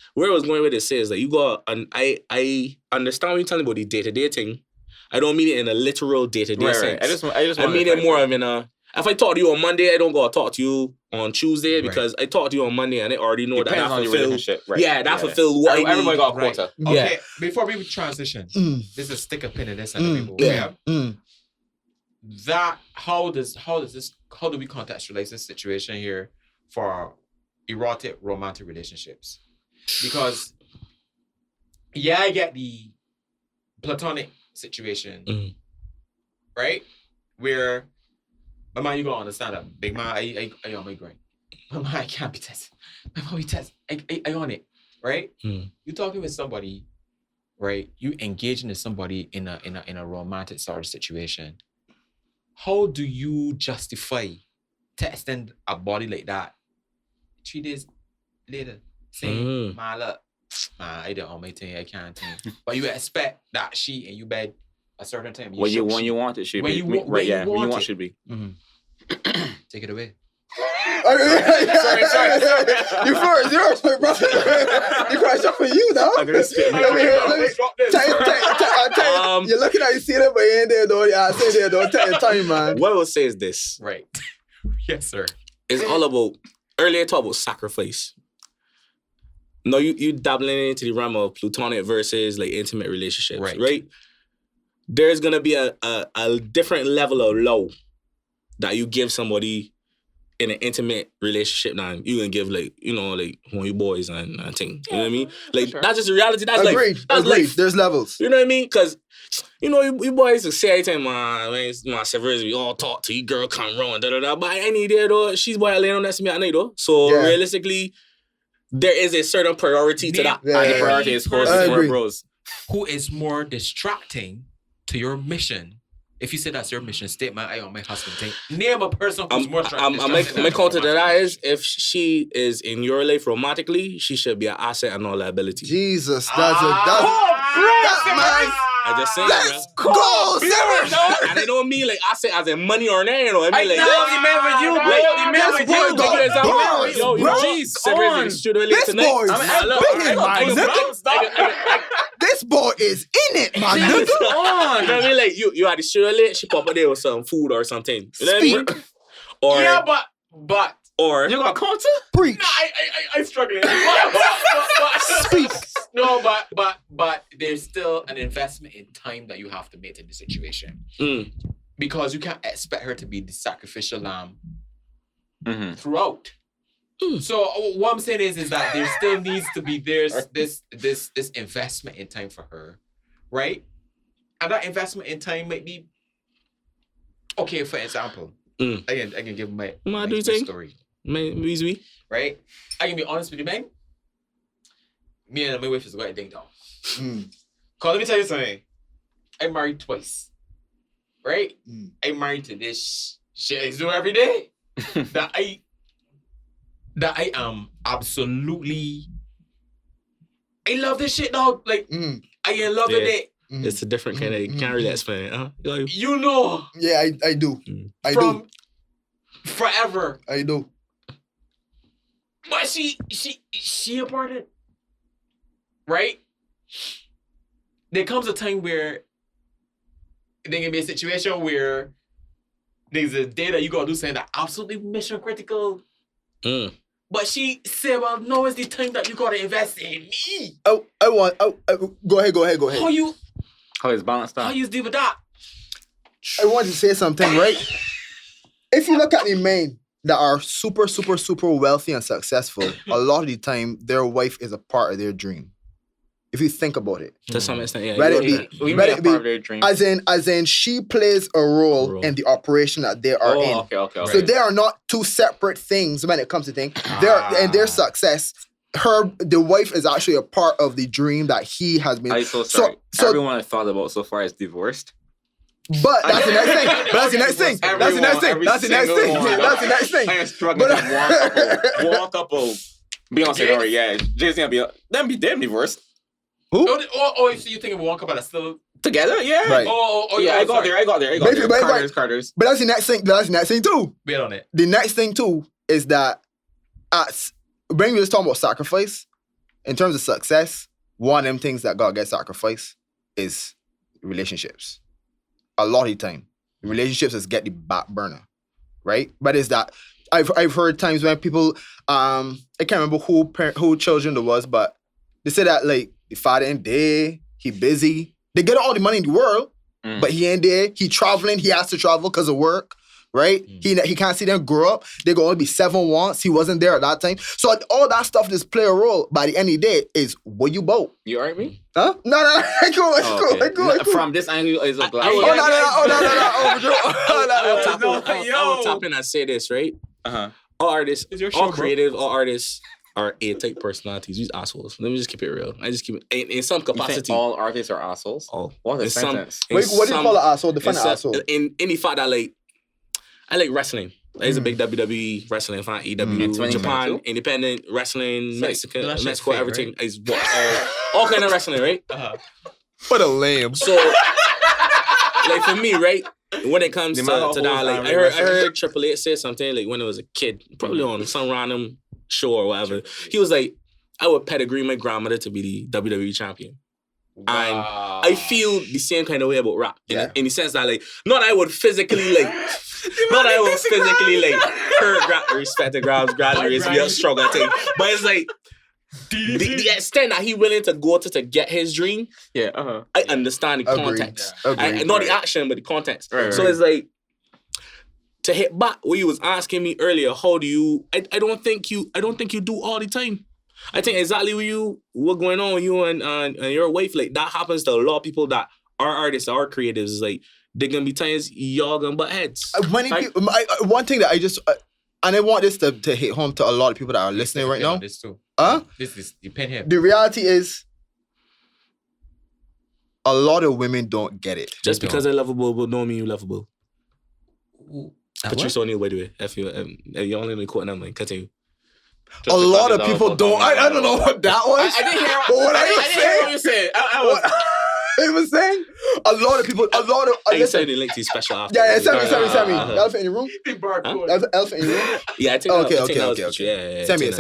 is that you got, and I understand what you're telling about the day-to-day thing. I don't mean it in a literal day-to-day sense. I mean it more of in a, if I talk to you on Monday, I don't go to talk to you on Tuesday, because I talk to you on Monday and I already know that fulfills. That fulfills what I need. Everybody got a quota. Okay, before we transition, this is a stick of pin in this and people. That how do we contextualize this situation here for erotic romantic relationships? Because I get the platonic situation, right? Where, my man, you gotta understand that, big man, I on my grind. My man, I can't be tested. My man, we test. I on it, right? You talking with somebody, right? You engaging with somebody in a romantic sort of situation. How do you justify testing a body like that 3 days later, saying, man, look, man, I don't on my thing, I can't think. But you expect that she in your bed a certain time. When you want it, should be. When you want it should be. Take it away. Sorry. You first, bro. You crashed up for you, though. I'm gonna spit. You're looking at you see it, but you ain't there, though. I say there, though. Take your time, man. What I will say is this. Right. Yes, sir. It's all about, earlier I talked about sacrifice. No, you dabbling into the realm of platonic versus like intimate relationships, right? There's gonna be a different level of love that you give somebody in an intimate relationship than you can give, like, you know, like when you boys and thing. You know what I mean? Like, that's just reality. That's Agreed. Life. There's levels. You know what I mean? Because, you know, you boys will say everything, man, my Sivers, we all talk to you, girl, come round, da-da-da. But I ain't there, though. She's boy laying on next to me at night, though. So, realistically, there is a certain priority to that. And the priority is for bros. Who is more distracting to your mission? If you say that's your mission statement, I on my husband thing. Name a person who's more distracting. My counter to that is, if she is in your life romantically, she should be an asset and no liability. Jesus, that's man. I just say Let's go, Sivers. And I don't mean like asset as in money or anything. You know, I mean like, this boy is in it, man. You know what I mean? Like, you had the sugar lit, she pop up there with some food or something. You know what I mean? Or, yeah, but or you got counter? Preach. No, I'm struggling. Speak. No, but there's still an investment in time that you have to make in the situation. Because you can't expect her to be the sacrificial lamb throughout. So what I'm saying is that there still needs to be this investment in time for her, right? And that investment in time might be Okay, for example, Mm. I can give my do you think? story. Man, easy. Right? I can be honest with you, man. Me and my wife is going to ding dong. Cause let me tell you something. I'm married twice. Right? I'm married to this shit I do every day. that I am absolutely. I love this shit, dog. Like I in love with it. It's a different kind of can't really explain it. You know. Yeah, I do. I from do. Forever. I do. But she important. Right? There comes a time where there can be a situation where there's a day that you gotta do something that absolutely mission critical. But she said, well, no, it's the time that you gotta invest in me. Go ahead. How is balanced out? How you deal with that? I want to say something, right? If you look at the men that are super, super, super wealthy and successful, a lot of the time, their wife is a part of their dream. If you think about it. To some extent, yeah. Let it be. Part of their dream. As in, she plays a role in the operation that they are in. Okay. So they are not two separate things when it comes to things. And their success, the wife is actually a part of the dream that he has been. I'm so sorry. So everyone I thought about so far is divorced. But that's the next thing. That's the next thing. I am struggling with one couple. Beyonce or Jay-Z and Beyonce. Them be damn divorced. Who? Oh, so you think of one couple that's still together? Yeah. Right. I got there. Carter's. But that's the next thing. That's the next thing too. Wait on it. The next thing too is that when we just talking about sacrifice, in terms of success, one of them things that God gets sacrificed is relationships. A lot of the time, relationships is get the back burner, right? But it's that I've heard times when people I can't remember who children there was, but they say that like the father ain't there, he busy. They get all the money in the world, but he ain't there. He traveling, he has to travel because of work, right? He can't see them grow up. They gonna only be 7 once. He wasn't there at that time. So all that stuff just play a role. By the end of the day, is what you both. You alright me? Huh? No, I go. From this angle, is a glass. No. I will tap in and say this, right? All artists, all creative, all artists are A-type personalities. These assholes. Let me just keep it real. I just keep it in some capacity. You think all artists are assholes? All. What is sentence? What do you call an asshole? Define an asshole. In any fact that I like wrestling. He's a big WWE wrestling fan. EW, Japan, independent wrestling, Mexico, everything. Right? Is all kind of wrestling, right? What a lame. So, like for me, right? When it comes to that, like I heard Triple H say something like when I was a kid, probably on some random show or whatever. He was like, I would pedigree my grandmother to be the WWE champion. Wow. And I feel the same kind of way about rap. In the sense that not I would physically her respect the Grabs gradually is be a struggle thing. But it's like the extent that he willing to go to get his dream. I understand the context. Not the action, but the context. So it's like to hit back what you was asking me earlier, how do you I don't think you do all the time. I think exactly what going on with you and your wife, like that happens to a lot of people that are artists, are creatives. Is like there gonna be times y'all gonna butt heads. One thing that I just and I want this to hit home to a lot of people that are listening right now. This too. This is the pen here. The reality is, a lot of women don't get it. Just because they're lovable, but don't mean you're lovable. Patrice O'Neal, by the way, if you only quoting them, like continue. A lot of people don't. I don't know what that was. I didn't hear. What I didn't hear what you said. He was saying a lot of people. You said they linked to special after. Yeah, send me. Elephant in the room. Elephant in the room. Yeah, I think. Okay. Yeah, send me.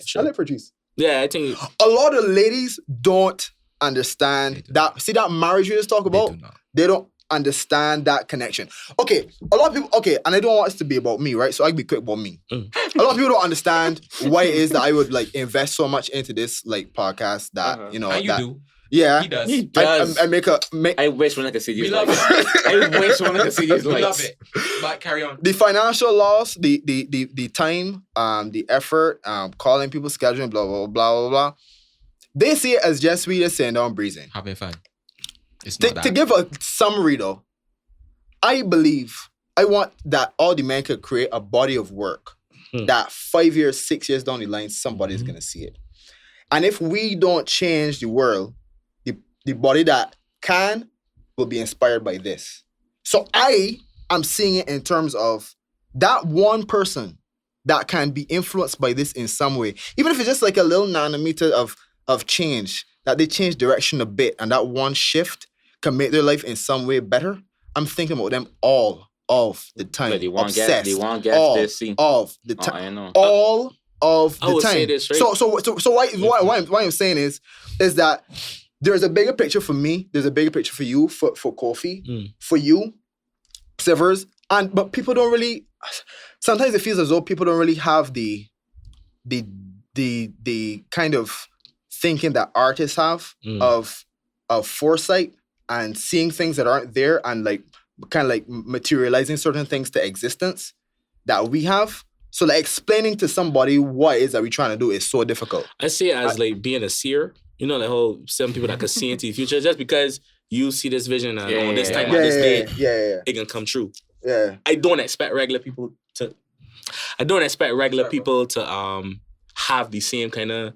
Sure. I like Patrice. Yeah, I think a lot of ladies don't understand that. See that marriage we just talk about? They don't understand that connection. Okay, a lot of people. Okay, and I don't want this to be about me, right? So I can be quick about me. A lot of people don't understand why it is that I would invest so much into this podcast that you know. And you do. Yeah, he does. He does. I wish one could see these. We love it. I wish one could see these. We love it. But carry on. The financial loss, the time, the effort, calling people, scheduling, blah blah blah blah blah. They see it as just sweet as sitting down breathing. Having fun. It's not that. To give a summary though, I believe I want that all the men could create a body of work that 5 years, 6 years down the line, somebody's gonna see it. And if we don't change the world, the body that can will be inspired by this. So I am seeing it in terms of that one person that can be influenced by this in some way, even if it's just like a little nanometer of change, that they change direction a bit, and that one shift can make their life in some way better. I'm thinking about them all of the time. But they won't Obsessed. get all this scene. of the I time. know. All of the I would time. say this, right? So why I'm saying is that there's a bigger picture for me. There's a bigger picture for you, for Kofi, for you, Sivers, but people don't really. Sometimes it feels as though people don't really have the kind of thinking that artists have of foresight and seeing things that aren't there and like kind of like materializing certain things to existence that we have. So like explaining to somebody what it is that we're trying to do is so difficult. I see it as like being a seer. You know, like how some people that could see into the future just because you see this vision and on this time, on this day, it can come true. Yeah. I don't expect regular people to have the same kind of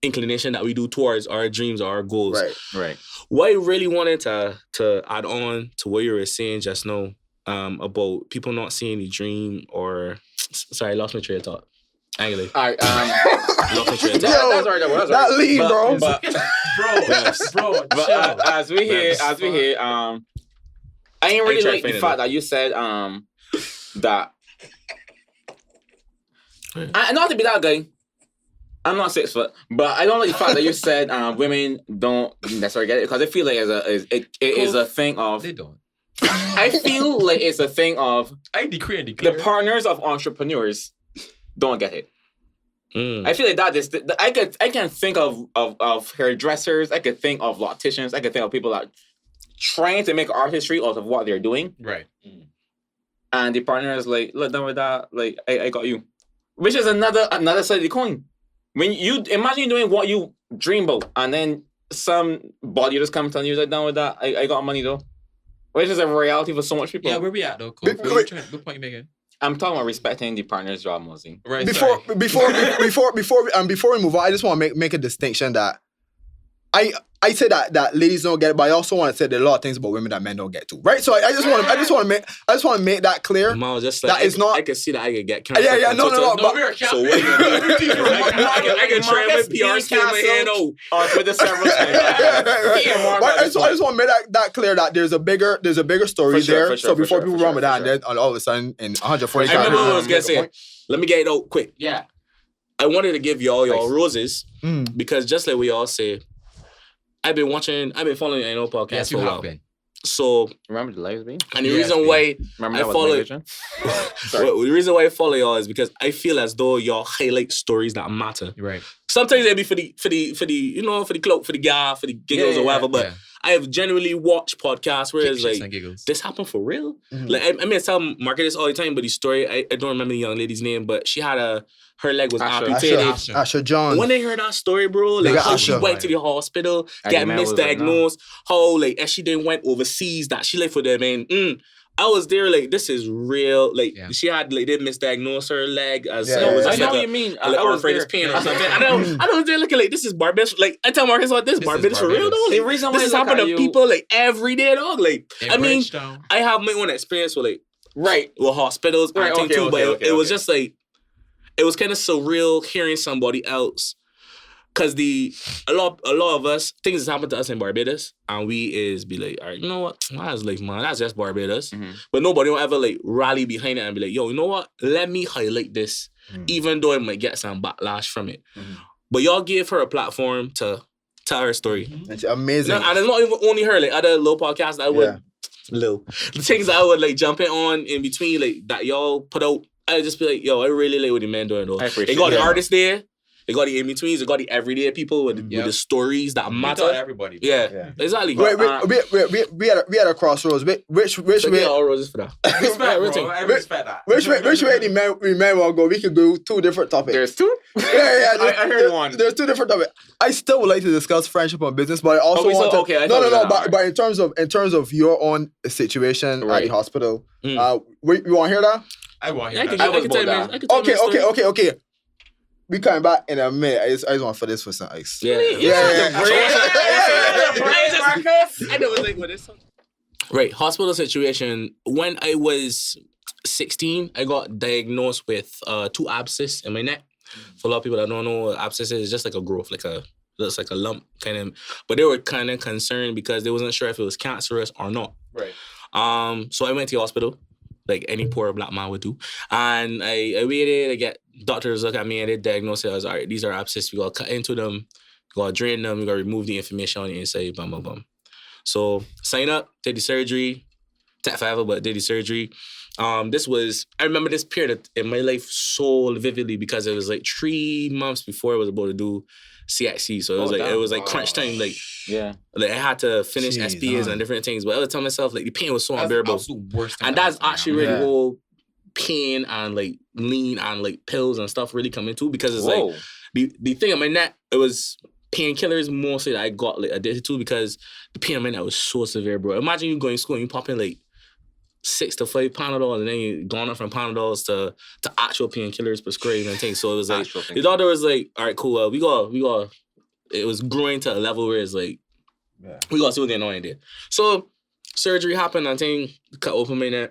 inclination that we do towards our dreams or our goals. Right. What I really wanted to add on to what you were saying just now about people not seeing the dream or... Sorry, I lost my train of thought. Anyway. All right. Lost my train of thought. That's all right. That lead, bro. Bro, but as we hear, I ain't really like the fact that you said that. Not to be that guy. I'm not 6 foot, but I don't like the fact that you said women don't necessarily get it because I feel like it is a thing of. They don't. I feel like it's a thing of. I decree and declare. The partners of entrepreneurs don't get it. I feel like that is. I can think of hairdressers. I could think of locticians. I could think of people that trying to make artistry out of what they're doing. Right. And the partner is like, look, done with that. Like, I got you. Which is another side of the coin. When you imagine doing what you dream about, and then some body just comes and you're like, done with that. I got money though. Which is a reality for so much people. Yeah, where we at though? What point you making? I'm talking about respecting the partner's job, Mosey. Right. Before we move on, I just want to make a distinction that I say that ladies don't get it, but I also want to say there are a lot of things about women that men don't get to, right? So I just want to make that clear. Mom, just like that is not. I can see that I could get. No. But we're so what? I can try my PR scheme in my hand. With the several I just want to make that clear that there's a bigger story there. So before people run with that, and then all of a sudden in 140. I remember what I was gonna say. Let me get it out quick. Yeah. I wanted to give y'all roses because just like we all say. I've been following I Know podcast yes, for a while. Been. So remember the lives being? And the reason why remember I follow the reason why I follow y'all is because I feel as though y'all highlight stories that matter. Right. Sometimes it be for the cloak, for the guy, for the giggles or whatever. But I have genuinely watched podcasts where it's like this happened for real. Like I mean, I tell Market this all the time, but the story I don't remember the young lady's name, but she had her leg was amputated. Asha John. When they heard that story, bro, like how she went to the hospital, get misdiagnosed, how like as she then went overseas, that she left for them, and I was there like this is real. Like she had like they misdiagnosed her leg as it was I know like what you mean. Like arthritis pain or something. I was there looking like this is Barbados. Like I tell Marcus like this Barbados for real though. Like, the reason why this is happening to people like every day, dog. Like I mean, down. I have my own experience with like with hospitals and thing too, but it was just like. It was kind of surreal hearing somebody else, cause a lot of us things that happen to us in Barbados, and we is be like, all right, you know what? That's like man, that's just Barbados. But nobody will ever like rally behind it and be like, yo, you know what? Let me highlight this, even though it might get some backlash from it. But y'all gave her a platform to tell her story. It's amazing, and it's not even only her, like other little podcasts that I would the things that I would like jump in between like that y'all put out. I would just be like, yo, I really like what the men doing though. They got the artists there. You got the in-betweens, you got the everyday people with the stories that We matter. thought everybody. Yeah, exactly. Wait, we had a crossroads. Which So way? get all roses for that. Respect, everything. bro. I respect that. Which way the men will go? We could go two different topics. There's two? I heard one. There's two different topics. I still would like to discuss friendship and business, but I also want to. I No. thought But in terms of your own situation at the hospital, you want to hear that? I want to I hear can that. tell you, man. I can tell you my story. Okay. We coming back in a minute. I just want for this for some ice. Yeah. I know like what is. Right, hospital situation. When I was 16, I got diagnosed with 2 abscesses in my neck. For a lot of people that don't know, abscess is just like a growth, looks like a lump kind of. But they were kind of concerned because they wasn't sure if it was cancerous or not. Right. So I went to the hospital, like any poor black man would do, and I waited. I get doctors look at me and they diagnose it as, all right, these are abscesses. We gotta cut into them, we gotta drain them, we gotta remove the inflammation on the inside. Bum bum bum. So sign up, did the surgery, take forever, but did the surgery. I remember this period in my life so vividly because it was like 3 months before I was about to do CXC. So it was like crunch time. Like I had to finish SPAs and different things. But I was telling myself like the pain was so unbearable. And that's actually where the whole pain and like lean and like pills and stuff really come into, because it's like the thing in my neck, it was painkillers mostly that I got like addicted to because the pain in my neck was so severe, bro. Imagine you going to school and you popping like 6 to 5 Panadols, and then you going up from Panadols to actual painkillers prescribed and things. So it was like the doctor was like, all right, cool. We got. It was growing to a level where it's like we got to see what's going on in there. So surgery happened. I think cut open my neck.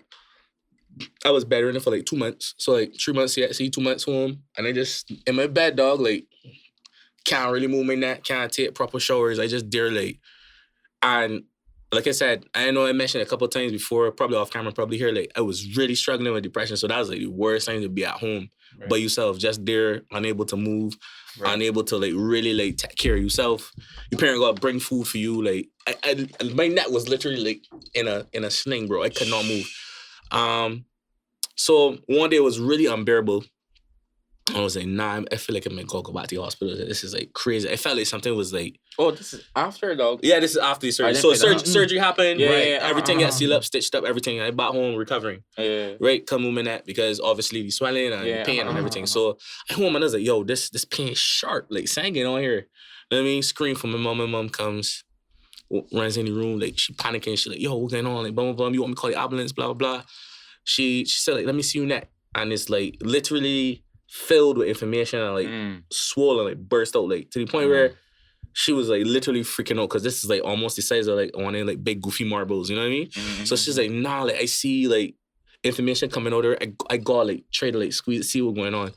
I was bedridden for like 2 months. So like 3 months CXC, 2 months home, and I just in my bed, dog, like can't really move my neck, can't take proper showers. I just dare like, and like I said, I know I mentioned it a couple of times before, probably off camera, probably here, like I was really struggling with depression. So that was like the worst time to be at home by yourself, just there, unable to move, unable to like really like take care of yourself. Your parent got to bring food for you. Like my neck was literally like in a sling, bro. I could not move. So one day it was really unbearable. I was like, nah, I feel like I'm gonna go back to the hospital. This is like crazy. I felt like something was like, oh, this is after, dog. Yeah, this is after the surgery. So surgery happened. Everything gets sealed up, stitched up, everything. I back home recovering. Right, come moving that because obviously the swelling and the pain and everything. So I home and I was like, yo, this pain is sharp, like singing on here. You know what I mean? Scream from my mom. My mom comes, runs in the room, like she panicking. She like, yo, what's going on? Like, blah, blah, blah. You want me to call the ambulance? Blah, blah, blah. She said, like, let me see your neck. And it's like literally filled with inflammation and like swollen, like burst out, like to the point where she was like literally freaking out because this is like almost the size of like one of them, like big goofy marbles, you know what I mean? So she's like, nah, like I see like inflammation coming out there. I got like try to like squeeze, see what's going on.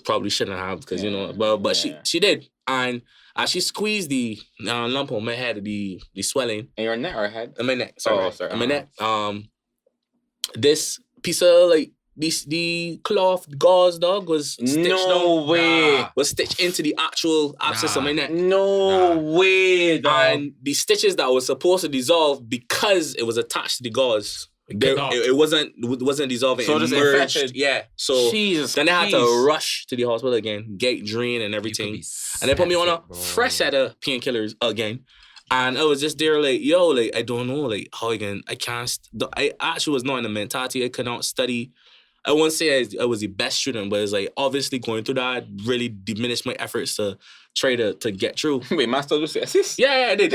Probably shouldn't have because you know, but she did, and as she squeezed the lump on my head, the swelling in your neck or head? In my neck, sorry, in my neck. This piece of like. The cloth gauze, dog, was stitched was stitched into the actual abscess of my neck. No way, dog. And the stitches that was supposed to dissolve because it was attached to the gauze. It wasn't dissolving. So it just merged. infected. Yeah. So Jesus then I had to rush to the hospital again, get drained and everything. And they put me on a fresh set of painkillers again. And I was just there like, yo, like, I don't know, like, how again, I actually was not in the mentality. I could not study. I won't say I was the best student, but it's like obviously going through that really diminished my efforts to try to get through. Wait, master just assist? Yeah, I did.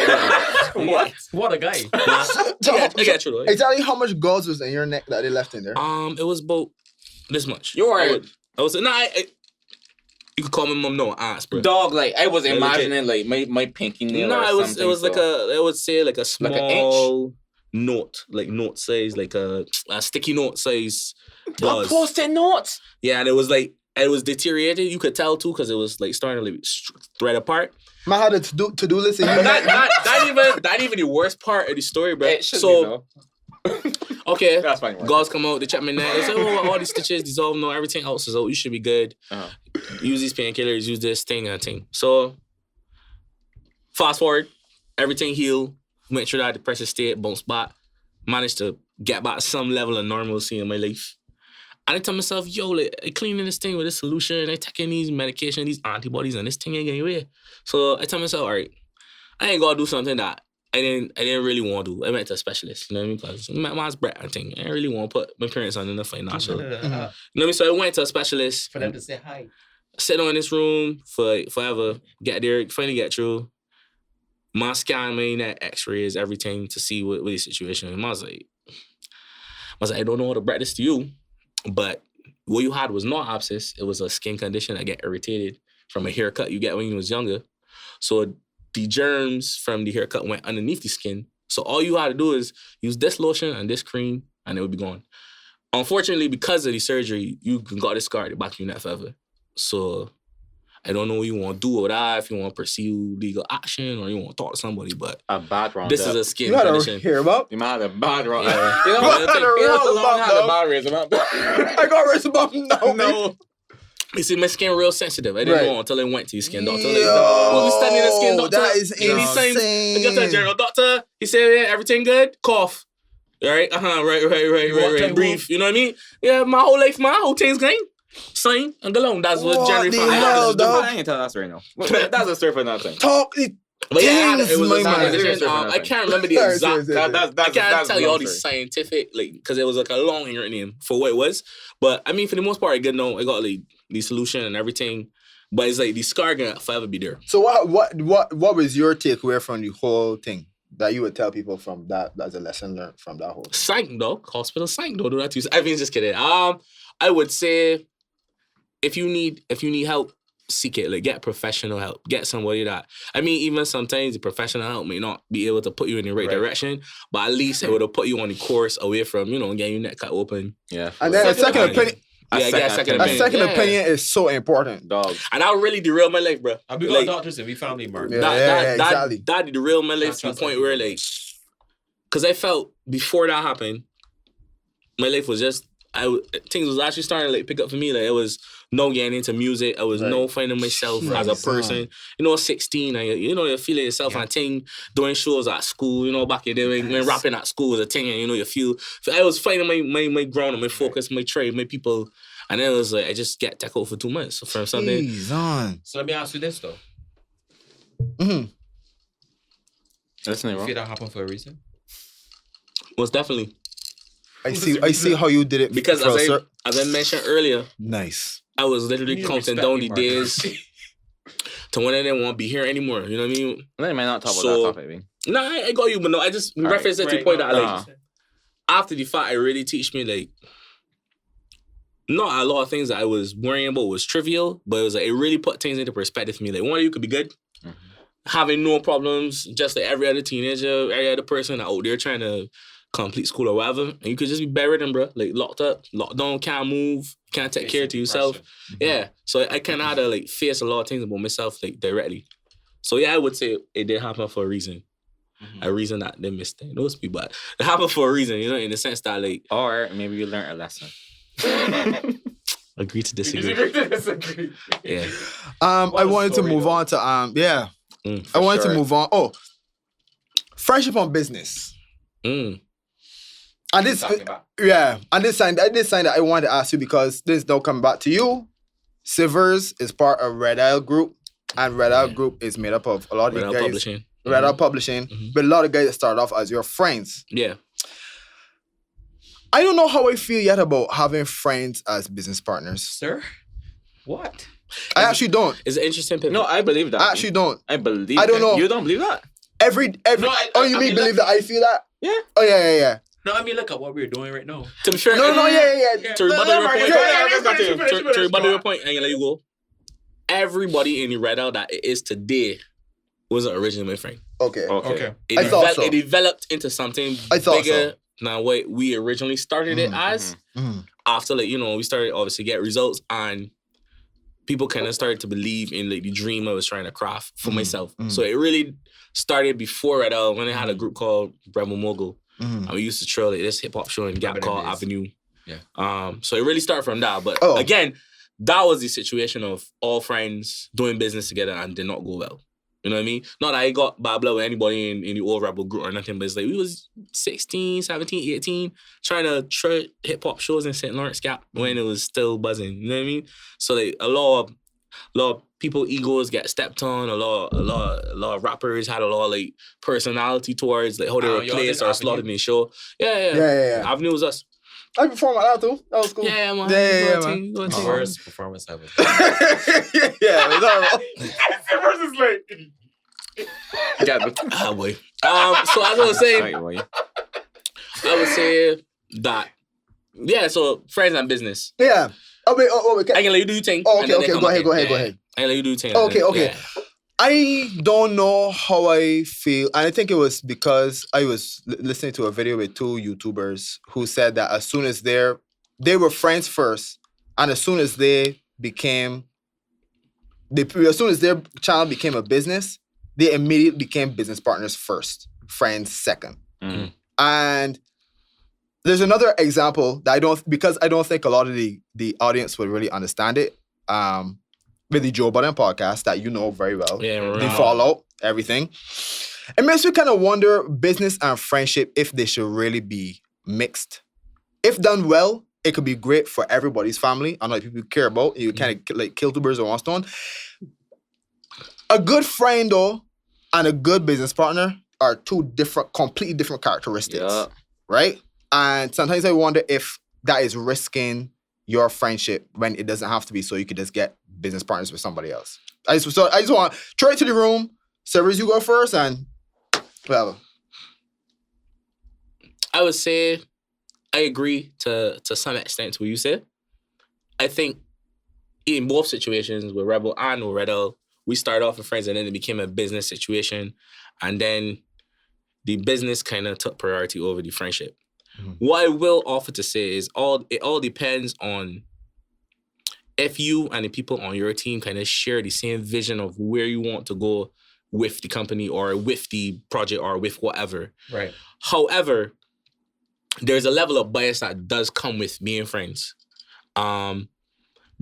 What a guy. I got through. Exactly how much gauze was in your neck that they left in there? It was about this much. You alright? I was you could call my mom no ass, bro. Dog, like I was imagining like my pinky nail. No, or it was like I would say like a small like note, like note size, like a sticky note size. A post-it note. Yeah, and it was like it was deteriorated. You could tell too because it was like starting to like thread apart. Man had a to-do list. Not even the worst part of the story, bro. So okay, that's fine. Gauze come out. They check my neck. They say, "Oh, all these stitches dissolve. No, everything else is out. You should be good. Use these painkillers. Use this thing and thing." So fast forward, everything healed. Went through that depressive state, bounced back, managed to get back some level of normalcy in my life. And I tell myself, yo, like, I cleaning this thing with this solution, I taking these medication, these antibodies, and this thing ain't getting away. So I tell myself, all right, I ain't gonna do something that I didn't really want to do. I went to a specialist, you know what I mean? Because my mom's brat and thing. I didn't really want to put my parents on in the financial. You know what I mean? So I went to a specialist. For them to say hi. Sit on in this room for forever, get there, finally get through. My scan, my net, x-rays, everything to see what the situation is. I was like, I don't know how to brat this to you, but what you had was not abscess. It was a skin condition that get irritated from a haircut you get when you was younger. So the germs from the haircut went underneath the skin. So all you had to do is use this lotion and this cream, and it would be gone. Unfortunately, because of the surgery, you got this scar at the back of your neck forever. So I don't know what you want to do with that, if you want to pursue legal action or you want to talk to somebody, but A bad round. this is a skin You had condition. to hear about? You might have a bad round. Yeah. You know how long had a bad raise about? I got raised about no. You see, my skin real sensitive. I didn't Right. know until I went to the skin doctor. Like, Yo, we studying the skin doctor. that is He signed- I got to the insane. general doctor. He said, yeah, everything good? Cough. All right, right. Breathe. You know what I mean? Yeah, my whole thing's going. Same and go along. That's what What January the 5th hell, was. dog? I ain't tell that story now. That's a story for another thing. Talk it. But yeah, Things, it was my a man. condition. I can't remember the Sorry, exact. sorry. I can't tell you all the these scientific, like, because it was like a long ignorant name for what it was. But I mean, for the most part, I good know. I got like the solution and everything. But it's like the scar gonna forever be there. So what was your takeaway from the whole thing that you would tell people from that as a lesson learned from that whole? Psych, dog. Hospital psych. Don't do that to you. I mean, just kidding. I would say if you need help, seek it. Like, get professional help. Get somebody that. I mean, even sometimes the professional help may not be able to put you in the right direction, but at least it would have put you on the course away from getting your neck cut open. Yeah. And then a second opinion. Yeah, get a second opinion. A second Yeah. opinion is so important. Dog. And that really derailed my life, bro. And we got doctors and we family, Mark. Yeah. Exactly. That derailed my life to the Trust point me. where, like, because I felt before that happened, my life was just, things was actually starting to like pick up for me. Like, it was no getting into music. I was no finding myself as a person. 16, and you feel yourself and thing, doing shows at school, back in the day when rapping at school was a thing, and you feel, I was finding my ground and my focus, my trade, my people. And then it was like, I just get tech out for 2 months. So from something. Jeez, on. So let me ask you this though. Listen, You bro. feel that happened for a reason? Most definitely. I see how you did it. Because as I mentioned earlier, nice. I was literally You counting respect down me, the Mark. days to when I didn't want to be here anymore. You know what I mean? They might not talk about So- that topic, baby. Nah, I got you, but no, I just referenced it to the point that, like, after the fact, it really teach me, like, not a lot of things that I was worrying about was trivial, but it was like, it really put things into perspective for me. Like, one of you could be good, having no problems, just like every other teenager, every other person out there trying to complete school or whatever, and you could just be bedridden, bro. Like, locked up, locked down, can't move, can't take care of yourself. Yeah, so I kind of had to, like, face a lot of things about myself, like, directly. So yeah, I would say it did happen for a reason. A reason that they misdiagnosed me, but it happened for a reason, in the sense that, like, Or maybe you learned a lesson. agree to disagree. Yeah. I wanted to story, move though. on to I wanted to move on. Oh, friendship on business. Mm. And this, and this sign that I wanted to ask you because this is now coming back to you. Sivers is part of Red Isle Group, and Red Isle Group is made up of a lot of Red the Out guys. Publishing. Red Isle Publishing, but a lot of guys that started off as your friends. Yeah. I don't know how I feel yet about having friends as business partners. Sir? What? I actually don't. It's an interesting pivot. No, I believe that. I actually don't. I believe I don't that. know. You don't believe that? Every No, you I mean mean, believe that I feel that? Yeah. Oh yeah. No, I mean, look at what we're doing right now. To be fair, No, yeah. to rebuttal your point, Finish, to rebuttal your point, I ain't gonna let you go. Everybody in the Red Out that it is today wasn't originally my friend. Okay. Okay. I thought so. It developed into something I thought bigger than what we originally started it as. After, like, we started obviously get results, and people kind of started to believe in, like, the dream I was trying to craft for myself. So it really started before Red Out when I had a group called Rebel Mogul. And we used to trail like this hip hop show in Gap called Avenue. Yeah. So it really started from that. But Oh. again, that was the situation of all friends doing business together and did not go well. You know what I mean? Not that I got bad blood with anybody in the old rebel group or nothing, but it's like we was 16, 17, 18, trying to hip-hop shows in St. Lawrence Gap when it was still buzzing. You know what I mean? So like a lot of people egos get stepped on. A lot of rappers had a lot of like personality towards like how they were placed or slotted in the show. Yeah. Avenue was us. I performed at that too. That was cool. Yeah, man. Yeah, man. Worst performance ever. Yeah, it's all right. Sivers is like. Yeah, but So as I was saying, I would say that so friends and business. Yeah. Okay. I can let you do your thing. Oh, okay. Go ahead. I can let you do your thing. Okay. Yeah. I don't know how I feel, and I think it was because I was listening to a video with two YouTubers who said that as soon as they were friends first, and as soon as as soon as their channel became a business, they immediately became business partners first, friends second. Mm-hmm. And there's another example that I don't think a lot of the audience would really understand it. With the Joe Budden podcast that you know very well. Yeah, the Fallout, everything. It makes me kind of wonder business and friendship if they should really be mixed. If done well, it could be great for everybody's family. I know people you care about. You kind of like kill two birds with one stone. A good friend though and a good business partner are two completely different characteristics, right? And sometimes I wonder if that is risking your friendship when it doesn't have to be, so you could just get business partners with somebody else. I just want to throw it to the room. Sivers, you go first, and whatever. I would say I agree to some extent to what you said. I think in both situations with Rebel and with Redel, we started off as friends and then it became a business situation, and then the business kind of took priority over the friendship. Mm-hmm. What I will offer to say is it all depends on if you and the people on your team kind of share the same vision of where you want to go with the company or with the project or with whatever. Right. However, there's a level of bias that does come with being friends.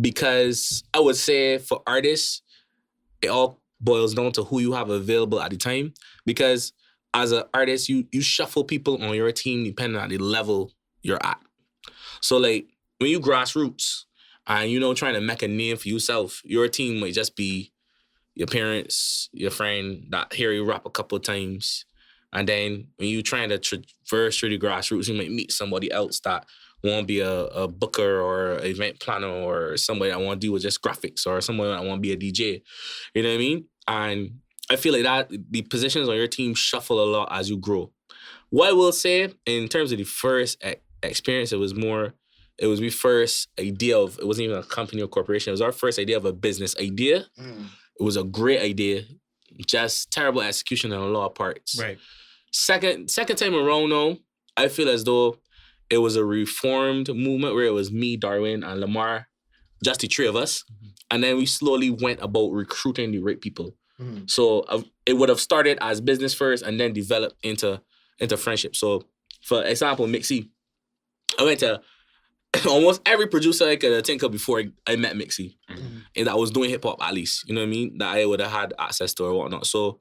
Because I would say for artists, it all boils down to who you have available at the time. Because as an artist, you shuffle people on your team depending on the level you're at. So like when you grassroots and trying to make a name for yourself, your team might just be your parents, your friend that hear you rap a couple of times. And then when you're trying to traverse through the grassroots, you might meet somebody else that want to be a booker or an event planner or somebody that want to deal with just graphics or somebody that want to be a DJ. You know what I mean? And I feel like that the positions on your team shuffle a lot as you grow. What I will say, in terms of the first experience, it was my first idea of, it wasn't even a company or corporation, it was our first idea of a business idea. It was a great idea, just terrible execution on a lot of parts. Right. Second time around though, I feel as though it was a reformed movement where it was me, Darwin, and Lamar, just the three of us. Mm-hmm. And then we slowly went about recruiting the right people. Mm-hmm. So it would have started as business first and then developed into friendship. So for example, Mixie, I went to almost every producer I could think of before I met Mixie. Mm-hmm. And that was doing hip hop at least, you know what I mean? That I would have had access to or whatnot. So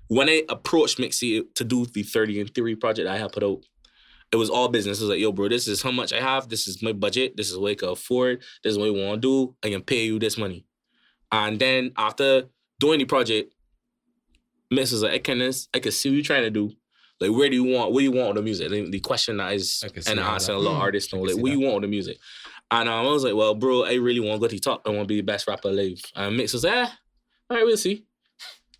when I approached Mixie to do the 30 in Theory project I had put out, it was all business. It was like, yo, bro, this is how much I have. This is my budget. This is what I can afford. This is what we want to do. I can pay you this money. And then after doing the project, Miss was like, I can see what you're trying to do. Like, what do you want with the music? The question that is, and I ask a lot of artists know, like, what do you want with the music? And I was like, well, bro, I really want to go to the top. I want to be the best rapper alive. And Mix was like, all right, we'll see.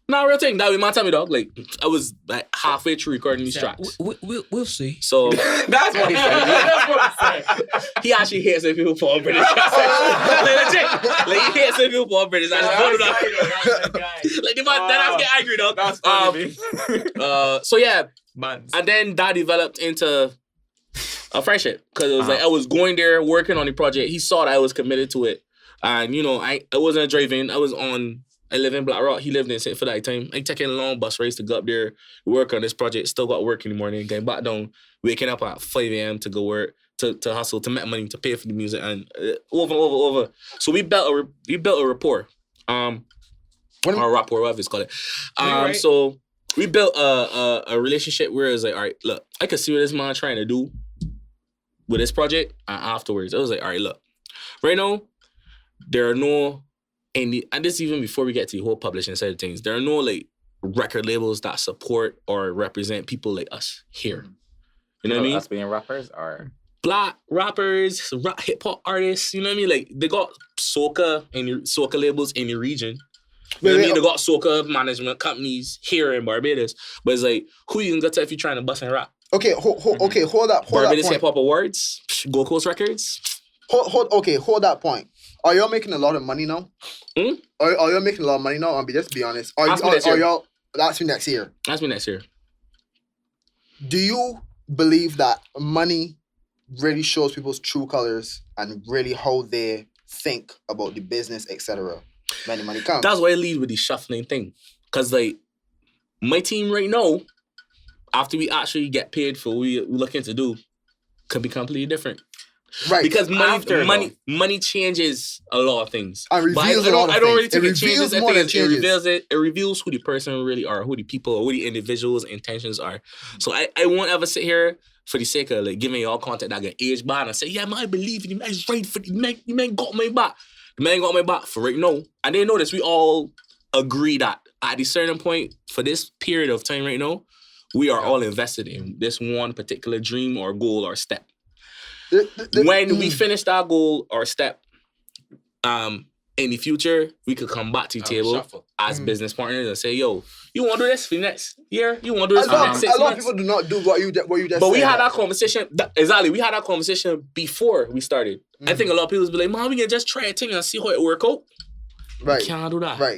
Not real thing. That was my time, dog. Like, I was like halfway through recording these tracks. We'll see. So that's what he said. That's what he said. He actually hates when people pull British accents. Like he hates when people pull British accents. Like that's get angry, dog. That's funny. So yeah, man. And then that developed into a friendship because it was like I was going there working on the project. He saw that I was committed to it, and I wasn't driving. I live in Black Rock. He lived in St. For that time. I taking a long bus race to go up there, work on this project. Still got work in the morning. Getting back down, waking up at 5 a.m. to go work, to hustle, to make money, to pay for the music, and over. So we built a rapport. or rapport, whatever it's called. right. So we built a relationship where it's like, all right, look, I can see what this man trying to do with this project, and afterwards, I was like, all right, look, right now, there are no, and this even before we get to the whole publishing side of things, there are no like record labels that support or represent people like us here. You know what I mean? Us being rappers or Black rappers, hip hop artists, you know what I mean? Like they got soca labels in the region. You know what I mean? They got soca management companies here in Barbados. But it's like, who you can go to if you're trying to bust and rap? Okay, hold that Barbados point. Hip Hop Awards, Gold Coast Records. Hold that point. Are y'all making a lot of money now? Hmm? Are y'all making a lot of money now? I'll just be honest. Ask me next year. Y'all? That's me next year. That's me next year. Do you believe that money really shows people's true colors and really how they think about the business, etc.? Money comes. That's why I lead with the shuffling thing. Because, like, my team right now, after we actually get paid for what we're looking to do, could be completely different. Right. Because money changes a lot of things. And reveals I a lot of don't really things. think It it changes. reveals I more think than it changes. reveals it. It reveals who the person really are, who the people, or who the individual's intentions are. So I won't ever sit here for the sake of like giving y'all content that get aged by and say, yeah, man, I believe in the man's right for the man got my back. The man got my back for right now. And they notice we all agree that at a certain point for this period of time right now, we are all invested in this one particular dream or goal or step. When we finish that goal or step, in the future, we could come back to the table as business partners and say, yo, you want to do this for the next year? You want to do this for the next 6 A lot of months? people do not do what you just But said. we had that conversation, exactly, we had that conversation before we started. I think a lot of people be like, man, we can just try a thing and see how it work out. Right. We can't do that. Right.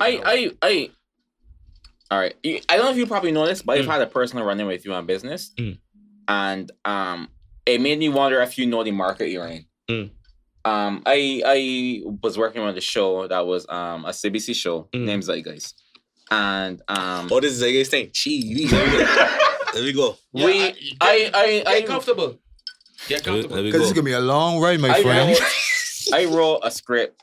all right. I don't know if you probably know this, but I've had a personal run-in with you on business. And it made me wonder if you know the market you're in. I was working on a show that was a CBC show named Zeitgeist. And Oh, this is a guys thing. Gee, there we go. Get comfortable. Get comfortable. There we Because this is go. going to be a long ride, my friend. I wrote a script.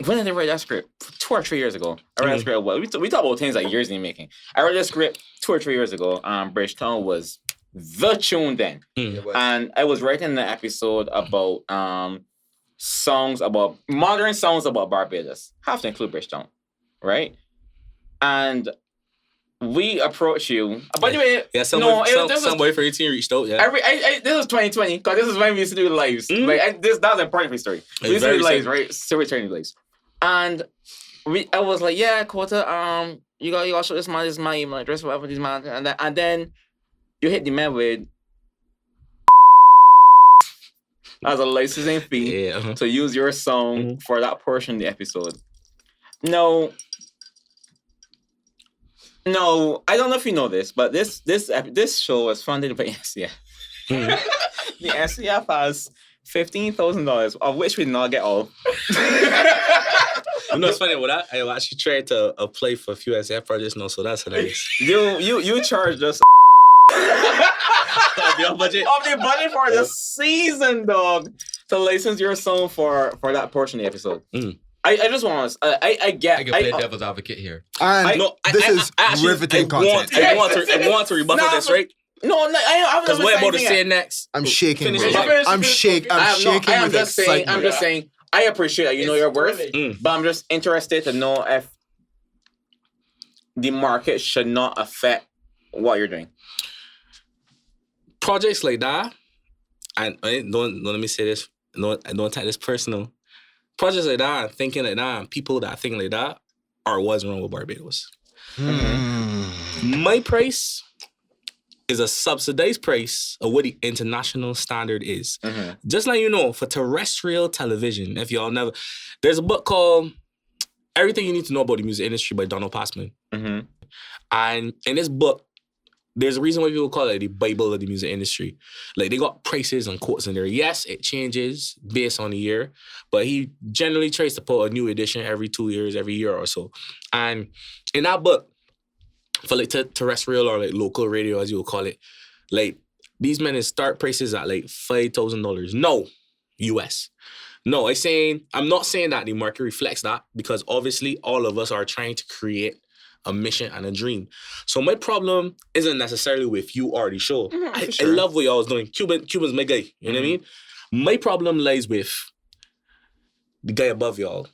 When did I write that script? 2 or 3 years ago. I wrote a script. Well, we talk about things like years in the making. I wrote a script 2 or 3 years ago. Bridgetown was the tune then. And I was writing an episode about songs about modern songs about Barbados. Have to include Bridgetown, right? And we approached you. By the way, Yeah, somebody for your team reached out, yeah. This was 2020, because this is when we used to do lives. Like, that was important for the story. We used to do lives, right? So we're turning lives. And I was like, yeah, Quota, you got show this man, my email address, whatever this man. And then you hit the man with as a licensing fee to use your song for that portion of the episode. No, I don't know if you know this, but this show was funded by SCF. The SCF has $15,000, of which we did not get all. You know what's funny with that? I actually tried to apply for a few SCF projects now, so that's hilarious. You charged us Of your budget? of the budget for the season, dog, to license your song for that portion of the episode. I just want to. I get. I can play devil's advocate here. And this is riveting content. I want to rebuttal this, right? No, I Because what I'm about to say next. I'm shaking, Finish bro. it. I'm shaking with excitement. I'm just saying, I appreciate that you know your worth, but I'm just interested to know if the market should not affect what you're doing. Projects like that, and don't let me say this, I don't take this personal. Projects like that, and thinking like that, and people that think like that are what's wrong with Barbados. My price is a subsidized price of what the international standard is. Just like you know, for terrestrial television, if y'all never, there's a book called Everything You Need to Know About the Music Industry by Donald Passman. And in this book, there's a reason why people call it the Bible of the music industry. Like, they got prices and quotes in there. Yes, it changes based on the year, but he generally tries to put a new edition every 2 years, every year or so. And in that book, for like terrestrial or like local radio, as you would call it, like, these men start prices at like $5,000. No, US. No, I'm not saying that the market reflects that because obviously all of us are trying to create a mission and a dream. So my problem isn't necessarily with you or the show. I love what y'all was doing. Cuban's my guy. You know what I mean? My problem lies with the guy above y'all.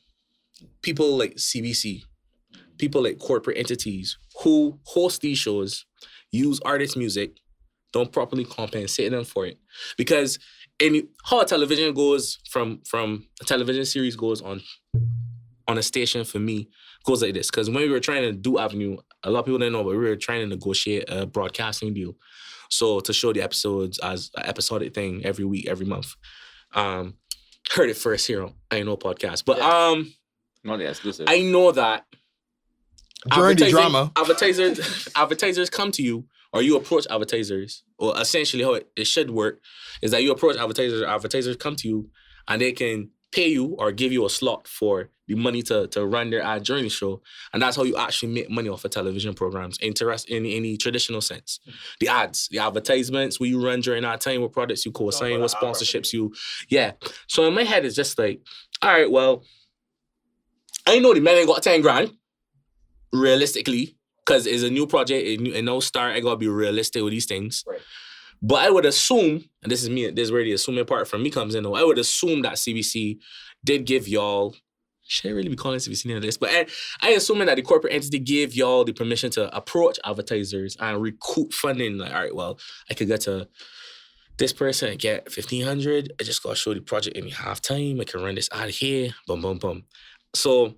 People like CBC, people like corporate entities who host these shows, use artist music, don't properly compensate them for it. Because how a television goes from a television series goes on a station for me goes like this. Because when we were trying to do Avenue, a lot of people didn't know, but we were trying to negotiate a broadcasting deal. So to show the episodes as an episodic thing every week, every month. Heard it first here on I Know Podcast. But not the exclusive. I know that During the drama, advertisers come to you, or you approach advertisers, or essentially how it should work is that you approach advertisers come to you, and they can pay you or give you a slot for the money to run their ad during the show. And that's how you actually make money off of television programs in any traditional sense. The ads, the advertisements where you run during that time, what products you co-sign, what sponsorships you... Yeah. So in my head, it's just like, all right, well, I know the man ain't got 10 grand, realistically, because it's a new project, a no start, I gotta be realistic with these things. Right. But I would assume, and this is where the assuming part from me comes in, though, I would assume that CBC did give y'all, should I really be calling CBC none of this? But I assuming that the corporate entity gave y'all the permission to approach advertisers and recoup funding. Like, all right, well, I could get to this person and get 1,500. I just gotta show the project in halftime. I can run this ad here, boom, boom, boom. So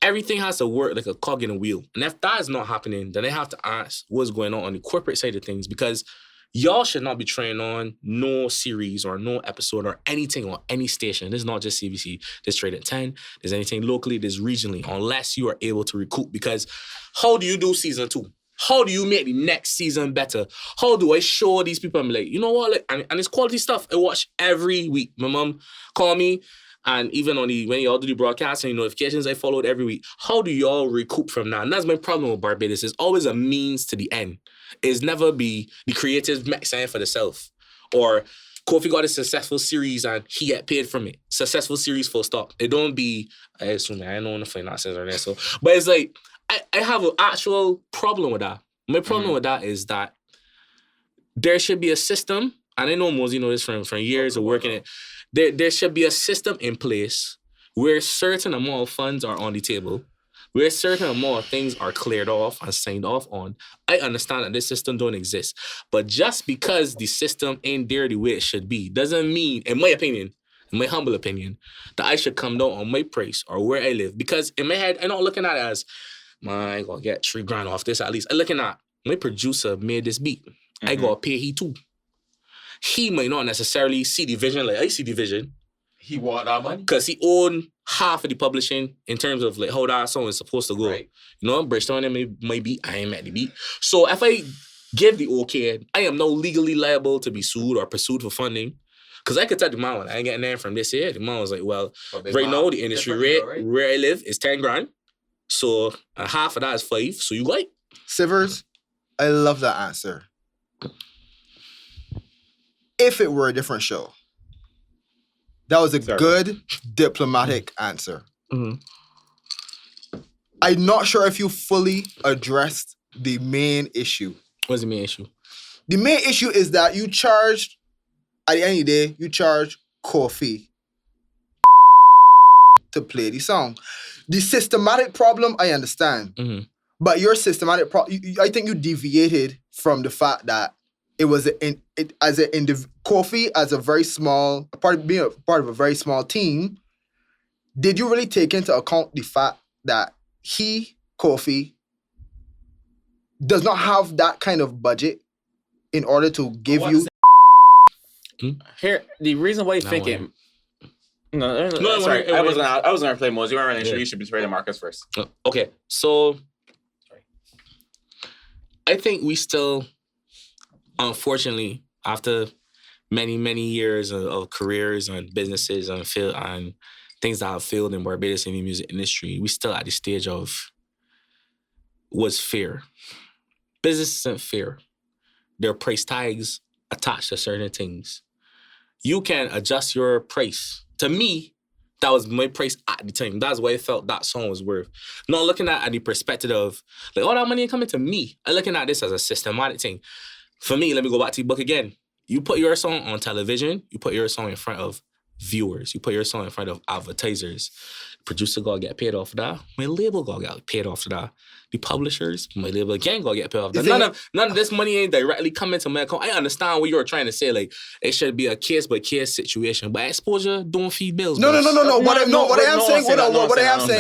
everything has to work like a cog in a wheel. And if that is not happening, then I have to ask what's going on the corporate side of things, because y'all should not be trying on no series or no episode or anything on any station. This is not just CBC. There's Trade at 10. There's anything locally. There's regionally, unless you are able to recoup. Because how do you do season 2? How do you make the next season better? How do I show these people? I'm like, you know what? Like, and it's quality stuff. I watch every week. My mom call me. And even when y'all do the broadcasting notifications, I followed every week. How do y'all recoup from that? And that's my problem with Barbados. It's always a means to the end. It's never be the creative saying for the self. Or Kofi got a successful series and he get paid from it. Successful series full stop. It don't be, I assume, I don't know if I'm not saying that. So, but it's like, I have an actual problem with that. My problem with that is that there should be a system, and I know Mosey knows this from years of working it. There should be a system in place where certain amount of funds are on the table, where certain amount of things are cleared off and signed off on. I understand that this system don't exist. But just because the system ain't there the way it should be, doesn't mean, in my opinion, in my humble opinion, that I should come down on my price or where I live. Because in my head, I'm not looking at it as, man, I gotta get $3,000 off this at least. I'm looking at, my producer made this beat. I gotta pay he too. He might not necessarily see the vision like I see the vision. He want that money? Because he owned half of the publishing in terms of like how that song is supposed to go. Right. You know, Bridgestone and my beat, I ain't at the beat. So if I give the okay, I am now legally liable to be sued or pursued for funding. Because I could tell the man, when I ain't getting there from this here. The man was like, well, right now the industry rate where I live is 10 grand. So half of that is 5. So you like? Sivers, I love that answer. If it were a different show, that was a good diplomatic answer. Mm-hmm. I'm not sure if you fully addressed the main issue. What's the main issue? The main issue is that you charged, at the end of the day, you charge Kofi to play the song. The systematic problem, I understand. Mm-hmm. But your systematic problem, I think you deviated from the fact that it was Kofi as a very small part of a very small team. Did you really take into account the fact that Kofi, does not have that kind of budget in order to give you? Here, the reason why you think it. No, sorry. I was gonna play Mose. You weren't really sure. You should be trading Marcus first. Okay, so I think we still, unfortunately, after many, many years of careers and businesses and things that have failed in Barbados in the music industry, we still at the stage of what's fair. Business isn't fair. There are price tags attached to certain things. You can adjust your price To me, that was my price at the time. That's why I felt that song was worth. Not looking at the perspective of, like, all that money ain't coming to me. I'm looking at this as a systematic thing. For me, let me go back to the book again. You put your song on television, you put your song in front of viewers, you put your song in front of advertisers. Producer gotta get paid off of that. My label gotta get paid off of that. The publishers, my label again gotta get paid off of that. None of this money ain't directly coming to my account. I understand what you were trying to say. Like, it should be a case by case situation, but exposure don't feed bills. No. What I am saying,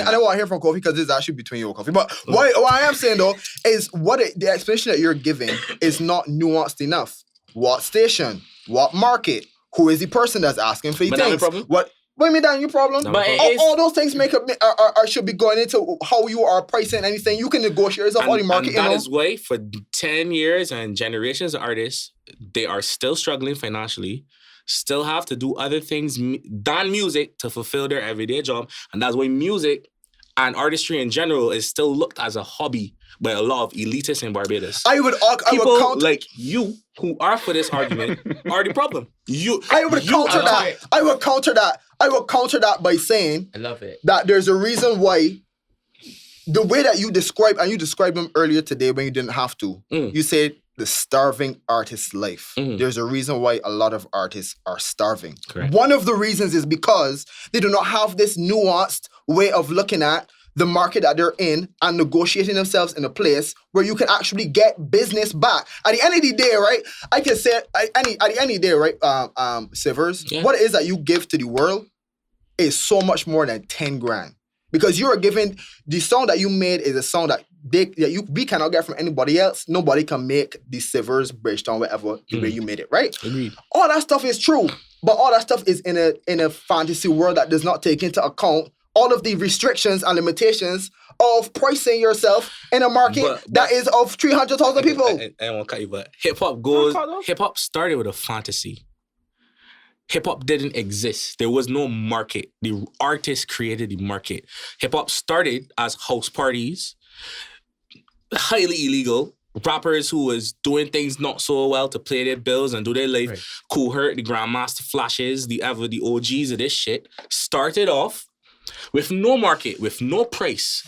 I don't want to hear from Kofi because this is actually between you and Kofi. But what I am saying though is the explanation that you're giving is not nuanced enough. What station? What market? Who is the person that's asking for But things? What do you mean that your problem? But all those things should be going into how you are pricing anything. You can negotiate yourself on the market. And that is why for 10 years and generations of artists, they are still struggling financially, still have to do other things than music to fulfill their everyday job. And that's why music and artistry in general is still looked as a hobby by a lot of elitists in Barbados. I would counter like you who are for this argument are the problem. I would counter that by saying I love it. That there's a reason why the way that you describe, and you described them earlier today when you didn't have to, you said the starving artist's life. There's a reason why a lot of artists are starving. Correct. One of the reasons is because they do not have this nuanced way of looking at the market that they're in and negotiating themselves in a place where you can actually get business back. At the end of the day, right, I can say, at the end of the day, right, Sivers, what it is that you give to the world is so much more than 10 grand. Because you are giving, the song that you made is a song that we cannot get from anybody else. Nobody can make the Sivers, Bridgetown, whatever, the way you made it, right? Agreed. All that stuff is true, but all that stuff is in a fantasy world that does not take into account all of the restrictions and limitations of pricing yourself in a market that is of 300,000 people. I won't cut you, but hip hop started with a fantasy. Hip hop didn't exist. There was no market. The artists created the market. Hip hop started as house parties, highly illegal. Rappers who was doing things not so well to pay their bills and do their life. Right. Cool Herc, the Grandmaster Flashes, the OGs of this shit started off with no market, with no price.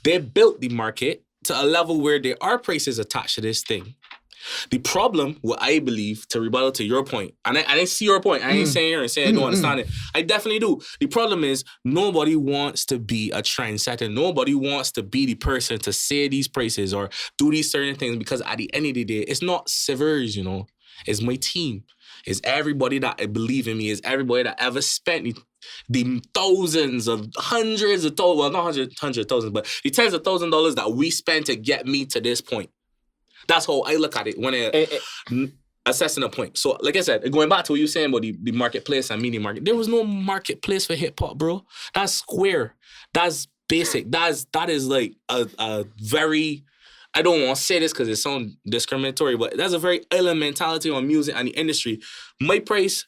They built the market to a level where there are prices attached to this thing. The problem, what I believe, to rebuttal to your point, and I see your point, I ain't saying here and saying I don't understand it. I definitely do. The problem is nobody wants to be a trendsetter. Nobody wants to be the person to say these prices or do these certain things because at the end of the day, it's not Sivers, It's my team. It's everybody that I believe in me. It's everybody that ever spent the thousands of hundreds of thousands, well, not hundreds of thousands, but the tens of thousands of dollars that we spent to get me to this point. That's how I look at it when assessing a point. So, like I said, going back to what you were saying about the marketplace and media market, there was no marketplace for hip hop, bro. That's square. That's basic. That is like a very, I don't want to say this because it sounds discriminatory, but that's a very element mentality on music and the industry. My price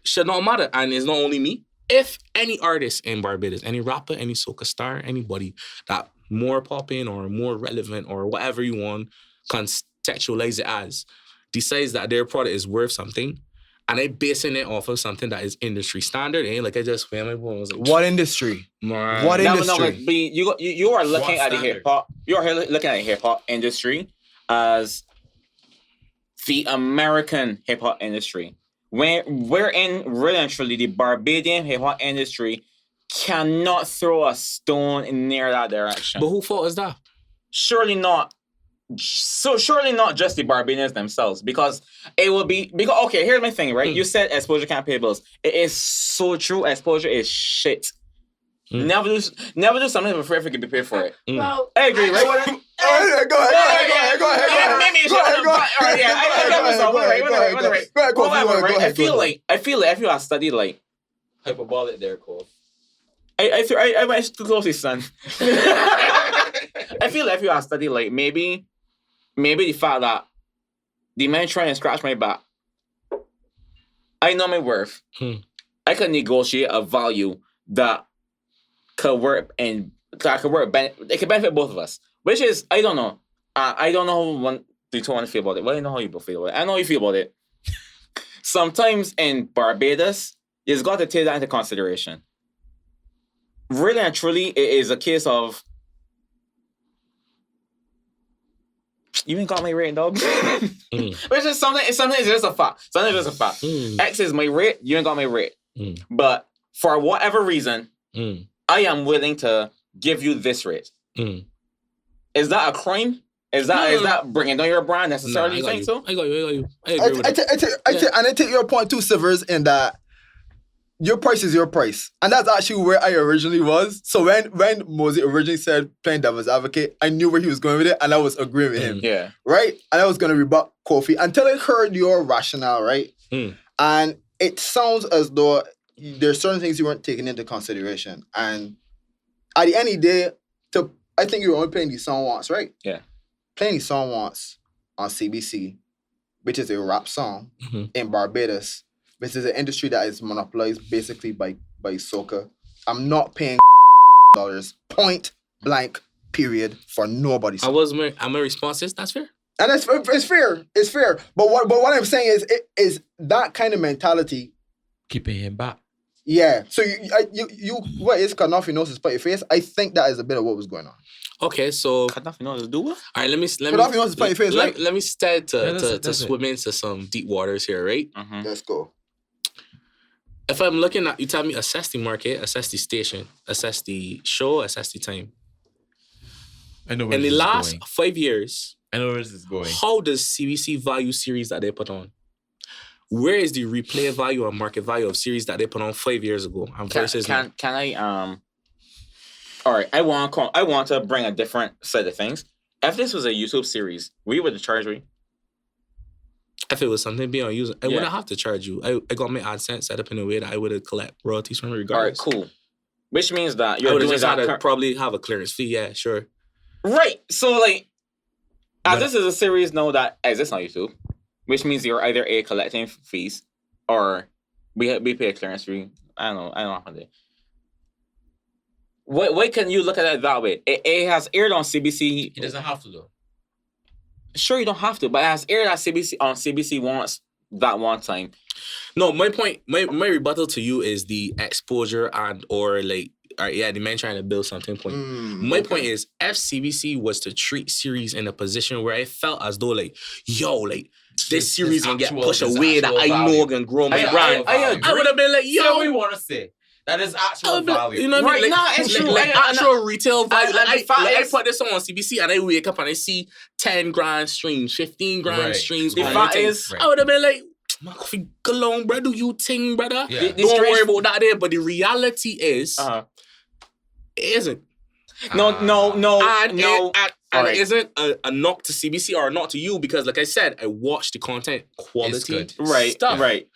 should not matter. And it's not only me. If any artist in Barbados, any rapper, any soca star, anybody that more popping or more relevant or whatever you want, contextualize it as, decides that their product is worth something, and they basing it off of something that is industry standard. Ain't like I just went my phone. Like, what industry? Man. What industry? No, you are looking at the hip hop. You are looking at the hip hop industry as the American hip hop industry. Wherein really and truly the Barbadian hip hop industry cannot throw a stone in near that direction. But who fault is that? Surely not. So surely not just the Barbadians themselves, because it will be okay. Here's my thing, right? You said exposure can't pay bills. It is so true. Exposure is shit. Never do something for free if you can be paid for it. Well, I agree, right? Go ahead. I feel like if you are studied like Hyperbolic there, Cole. I went too closely, son. I feel like if you are studied like maybe the fact that the man trying to scratch my back, I know my worth. I can negotiate a value that could work it could benefit both of us. Which is, I don't know. I don't know how you two want to feel about it. Well, I know how you both feel about it. I know how you feel about it. Sometimes in Barbados, you've got to take that into consideration. Really and truly, it is a case of you ain't got my rate, dog. Which is something. Something is just a fact. Something is just a fact. X is my rate. You ain't got my rate. But for whatever reason, I am willing to give you this rate. Is that a crime? Is that bringing down your brand necessarily? You think so? I got you. I agree with that. And I take your point too, Sivers, in that your price is your price. And that's actually where I originally was. So when Mosey originally said playing devil's advocate, I knew where he was going with it and I was agreeing with him. Yeah. Right? And I was going to rebut Kofi until I heard your rationale, right? And it sounds as though there's certain things you weren't taking into consideration. And at the end of the day, I think you were only playing the song once, right? Yeah. Playing the song once on CBC, which is a rap song in Barbados, which is an industry that is monopolized basically by soca. I'm not paying dollars, point blank, period, for nobody. I'm a response is that's fair. And it's fair. It's fair. But what I'm saying is that kind of mentality keeping him back. Yeah. So you what is cutting off your nose to spite your face? I think that is a bit of what was going on. Okay, so Cut off your nose to do what? all right, let me Cut off your nose to spite your face, right? Let me start to that's swim into some deep waters here, right? Let's go. If I'm looking at, you tell me assess the market, assess the station, assess the show, assess the time. I know where In the this is last going. 5 years, I know where this is going. how does CBC value series that they put on? Where is the replay value and market value of series that they put on 5 years ago and versus now? Can I all right, I want to bring a different set of things. If this was a YouTube series, we would charge me. If it was something being on user, I Yeah. wouldn't have to charge you. I got my AdSense set up in a way that I would have collect royalties from it All right, regardless. cool. Which means that I you're would have doing just had that to probably have a clearance fee. Yeah, sure. right. So like, as But- this is a series now that exists on YouTube, which means you're either collecting fees or we pay a clearance fee. I don't know how to do it. What can you look at it that way? It has aired on CBC. He doesn't have to though. Sure, you don't have to, but it has aired at CBC once that one time. No, my point, my rebuttal to you is the exposure or the man trying to build something point. My point is, if CBC was to treat series in a position where I felt as though this series can get pushed away that I know can grow my brand, I would have been like, You know what we want to say? That is actual value. You know what I mean? Right, it's true. Actual retail value. I is- put this on CBC and I wake up and I see 10 grand streams, 15 grand Right. streams. The on fact anything. is- I would have been like, man, Kofi, go along, bro. Do you think, brother? Yeah. Don't worry about that there. But the reality is, Uh-huh. it isn't. No. And Alright. it isn't a knock to CBC or a knock to you because, like I said, I watch the content quality good. Right. stuff. Right.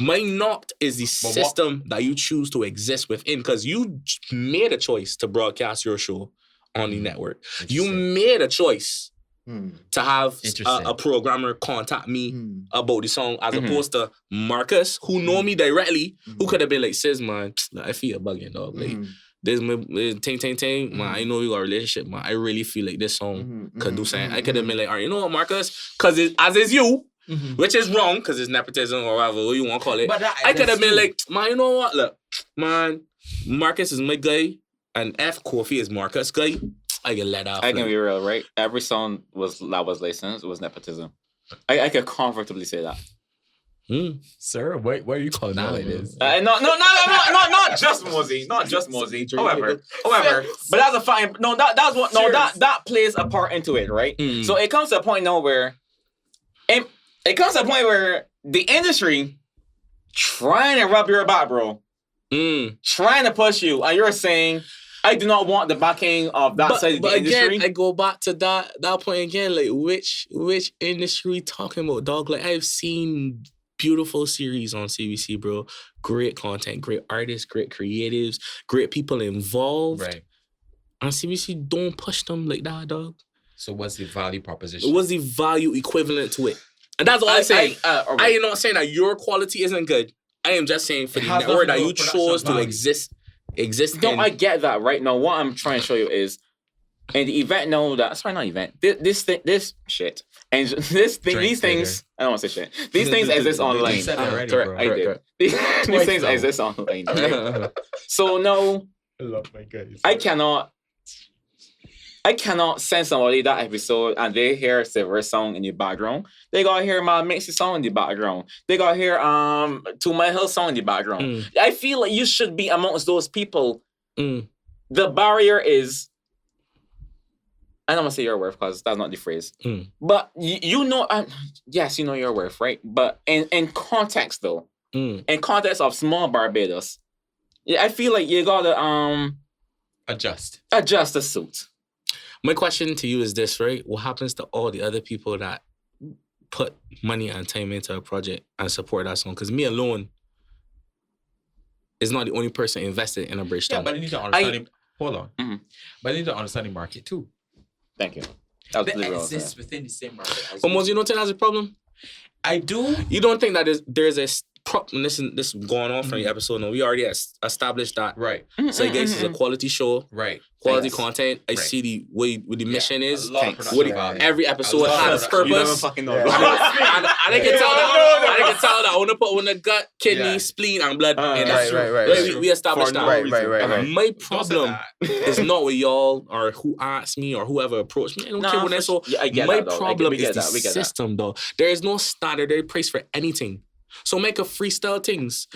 My knock is the But what- system that you choose to exist within because you made a choice to broadcast your show on the network. You Interesting. made a choice to have Interesting. a programmer contact me about the song as Mhm. opposed to Marcus, who know me directly, who could have been like, sis, man, I feel bugging, dog. Like, this ting, man, I know you got a relationship, man. I really feel like this song could do something. I could have been like, all right, you know what, Marcus? Because as is you, which is wrong, because it's nepotism or whatever you want to call it. But I could have that's been you. like, man, you know what? Look, man, Marcus is my guy, and F Kofi is Marcus' guy. I can let off. I can like, be real, right? Every song that was licensed was nepotism. I could comfortably say that. Sir, why are you calling out like this? Not just Mosey, not just Mosey. However, but that's a fine. No, that's what. No, that plays a part into it, right? So it comes to a point now where, it comes to a point where the industry trying to rub your back, bro, trying to push you, and you're saying, I do not want the backing of that side of the industry. Again, I go back to that point again. Like, which industry talking about, dog? Like, I've seen beautiful series on CBC, bro. Great content, great artists, great creatives, great people involved. Right. And CBC don't push them like that, dog. So what's the value proposition? What's the value equivalent to it? And that's all I'm saying. I am not saying that your quality isn't good. I am just saying for It the has network that nothing you to do with chose to production exist No, in. I get that, right? Now, what I'm trying to show you is And the event know that. Sorry, not event. This shit. And these things. I don't want to say shit. These things exist online. You said it already, Correct, bro. I did. These things exist online, right? So no, I love my guys. I cannot send somebody that episode and they hear Sivers song in the background. They gotta hear my Mixy song in the background. They gotta hear To My Hill song in the background. I feel like you should be amongst those people. The barrier is, I don't want to say your worth because that's not the phrase. But you know, yes, you know your worth, right? But in context though, in context of small Barbados, yeah, I feel like you gotta adjust the suit. My question to you is this, right? What happens to all the other people that put money and time into a project and support that song? Because me alone is not the only person invested in a bridge. Yeah, but they need to understand. Hold on. But they need to understand the market too. Thank you. That was They exist within the same market. But Mose, you don't think that's a problem? I do. You don't think that there's a problem? This is going on from the episode. No, we already established that. Right. So I guess it's a quality show. Right. Quality content. I see the way what the mission is. What every episode has a purpose. You don't even fucking know. And I can tell that I want to put on the gut, kidney, spleen, and blood. Right. We established that. Right. My problem is not with y'all or who asked me or whoever approached me. I don't care what that. So my problem is the system, though. There is no standard price for anything. So make a freestyle things.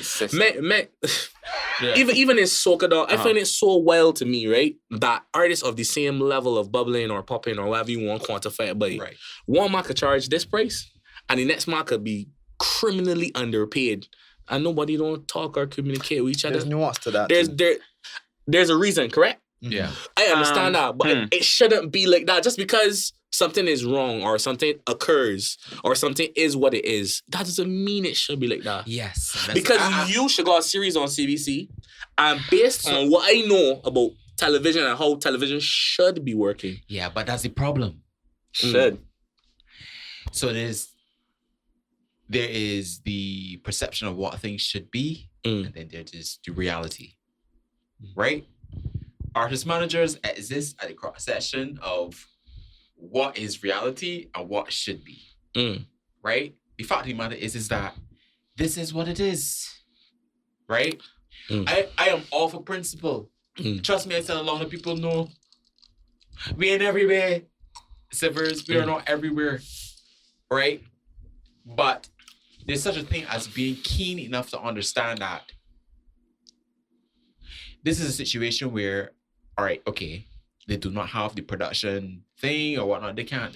Even in soca, dog, I find it so wild to me, right? That artists of the same level of bubbling or popping or whatever you want to quantify it by, one man could charge this price, and the next man could be criminally underpaid, and nobody don't talk or communicate with each other. There's nuance to that. There's a reason, correct? Yeah, I understand that, but it shouldn't be like that. Just because something is wrong or something occurs or something is what it is, that doesn't mean it should be like that. Yes. Because you should go a series on CBC, and based on what I know about television and how television should be working. Yeah, but that's the problem. Should. So there is the perception of what things should be, and then there is the reality. Right? Artist managers exist at the cross section of what is reality and what should be. Right? The fact of the matter is that this is what it is. Right? I am all for principle. Trust me, I tell a lot of people, no, we ain't everywhere. Sivers, we are not everywhere. Right? But there's such a thing as being keen enough to understand that this is a situation where, all right, okay, they do not have the production thing or whatnot. They can't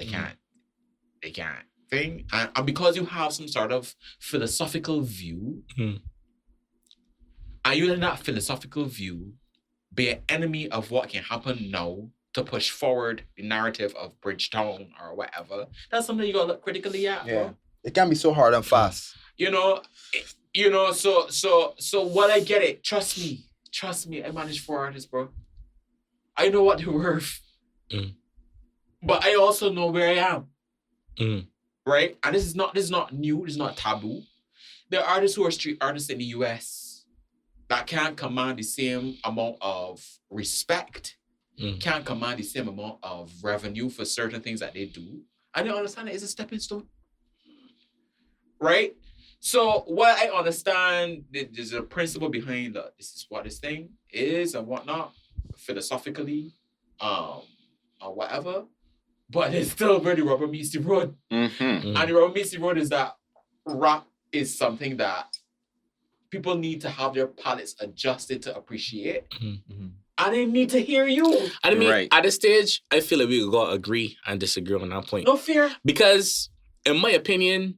thing. And because you have some sort of philosophical view, and you let that philosophical view be an enemy of what can happen now to push forward the narrative of Bridgetown or whatever, that's something you gotta look critically at, bro. It can be so hard and fast. So what I get it, trust me, I manage 4 artists, bro. I know what they're worth. But I also know where I am. Right? And this is not new, this is not taboo. There are artists who are street artists in the US that can't command the same amount of respect, can't command the same amount of revenue for certain things that they do. I don't understand it. It's a stepping stone. Right? So what I understand, there's a principle behind this is what this thing is and whatnot, philosophically, or whatever. But it's still where the rubber meets the road. And the rubber meets the road is that rap is something that people need to have their palates adjusted to appreciate. And they need to hear you. I mean, at this stage, I feel like we gotta agree and disagree on that point. No fear. Because, in my opinion,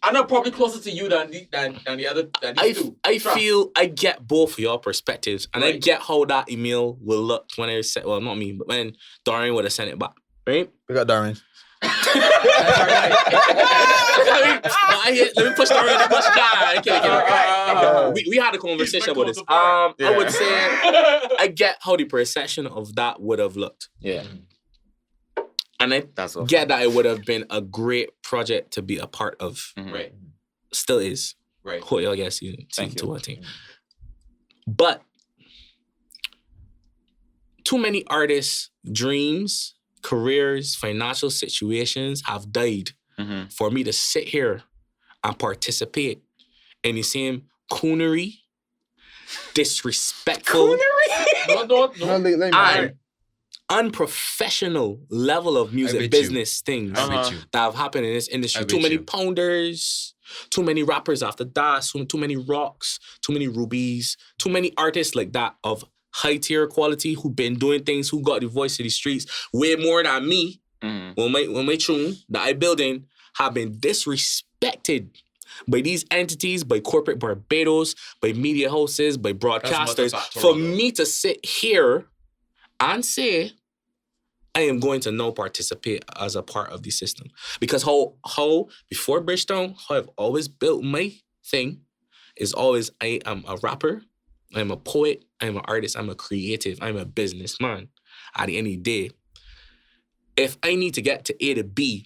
I'm not probably closer to you than the other. I feel I get both of your perspectives, and I get how that email will look when I sent. Well, not me, but when Dorian would have sent it back. Right? We got Dorian. Let me push Dorian. We had a conversation about this. I would say I get how the perception of that would have looked. Yeah. And I get that it would have been a great project to be a part of. Right. Still is. Right. I guess you to one thing. But too many artists' dreams, careers, financial situations have died for me to sit here and participate in the same coonery, disrespectful, and unprofessional level of music business things that have happened in this industry. Too many pounders, too many rappers after that, too many rocks, too many rubies, too many artists like that of high tier quality who been doing things, who got the voice of the streets way more than me. When my tune that I building have been disrespected by these entities, by corporate Barbados, by media houses, by broadcasters, for me to sit here and say, I am going to now participate as a part of the system. Because how before Bridgetown, how I've always built my thing is always, I am a rapper, I'm a poet, I'm an artist, I'm a creative, I'm a businessman. At the end of the day, if I need to get to A to B,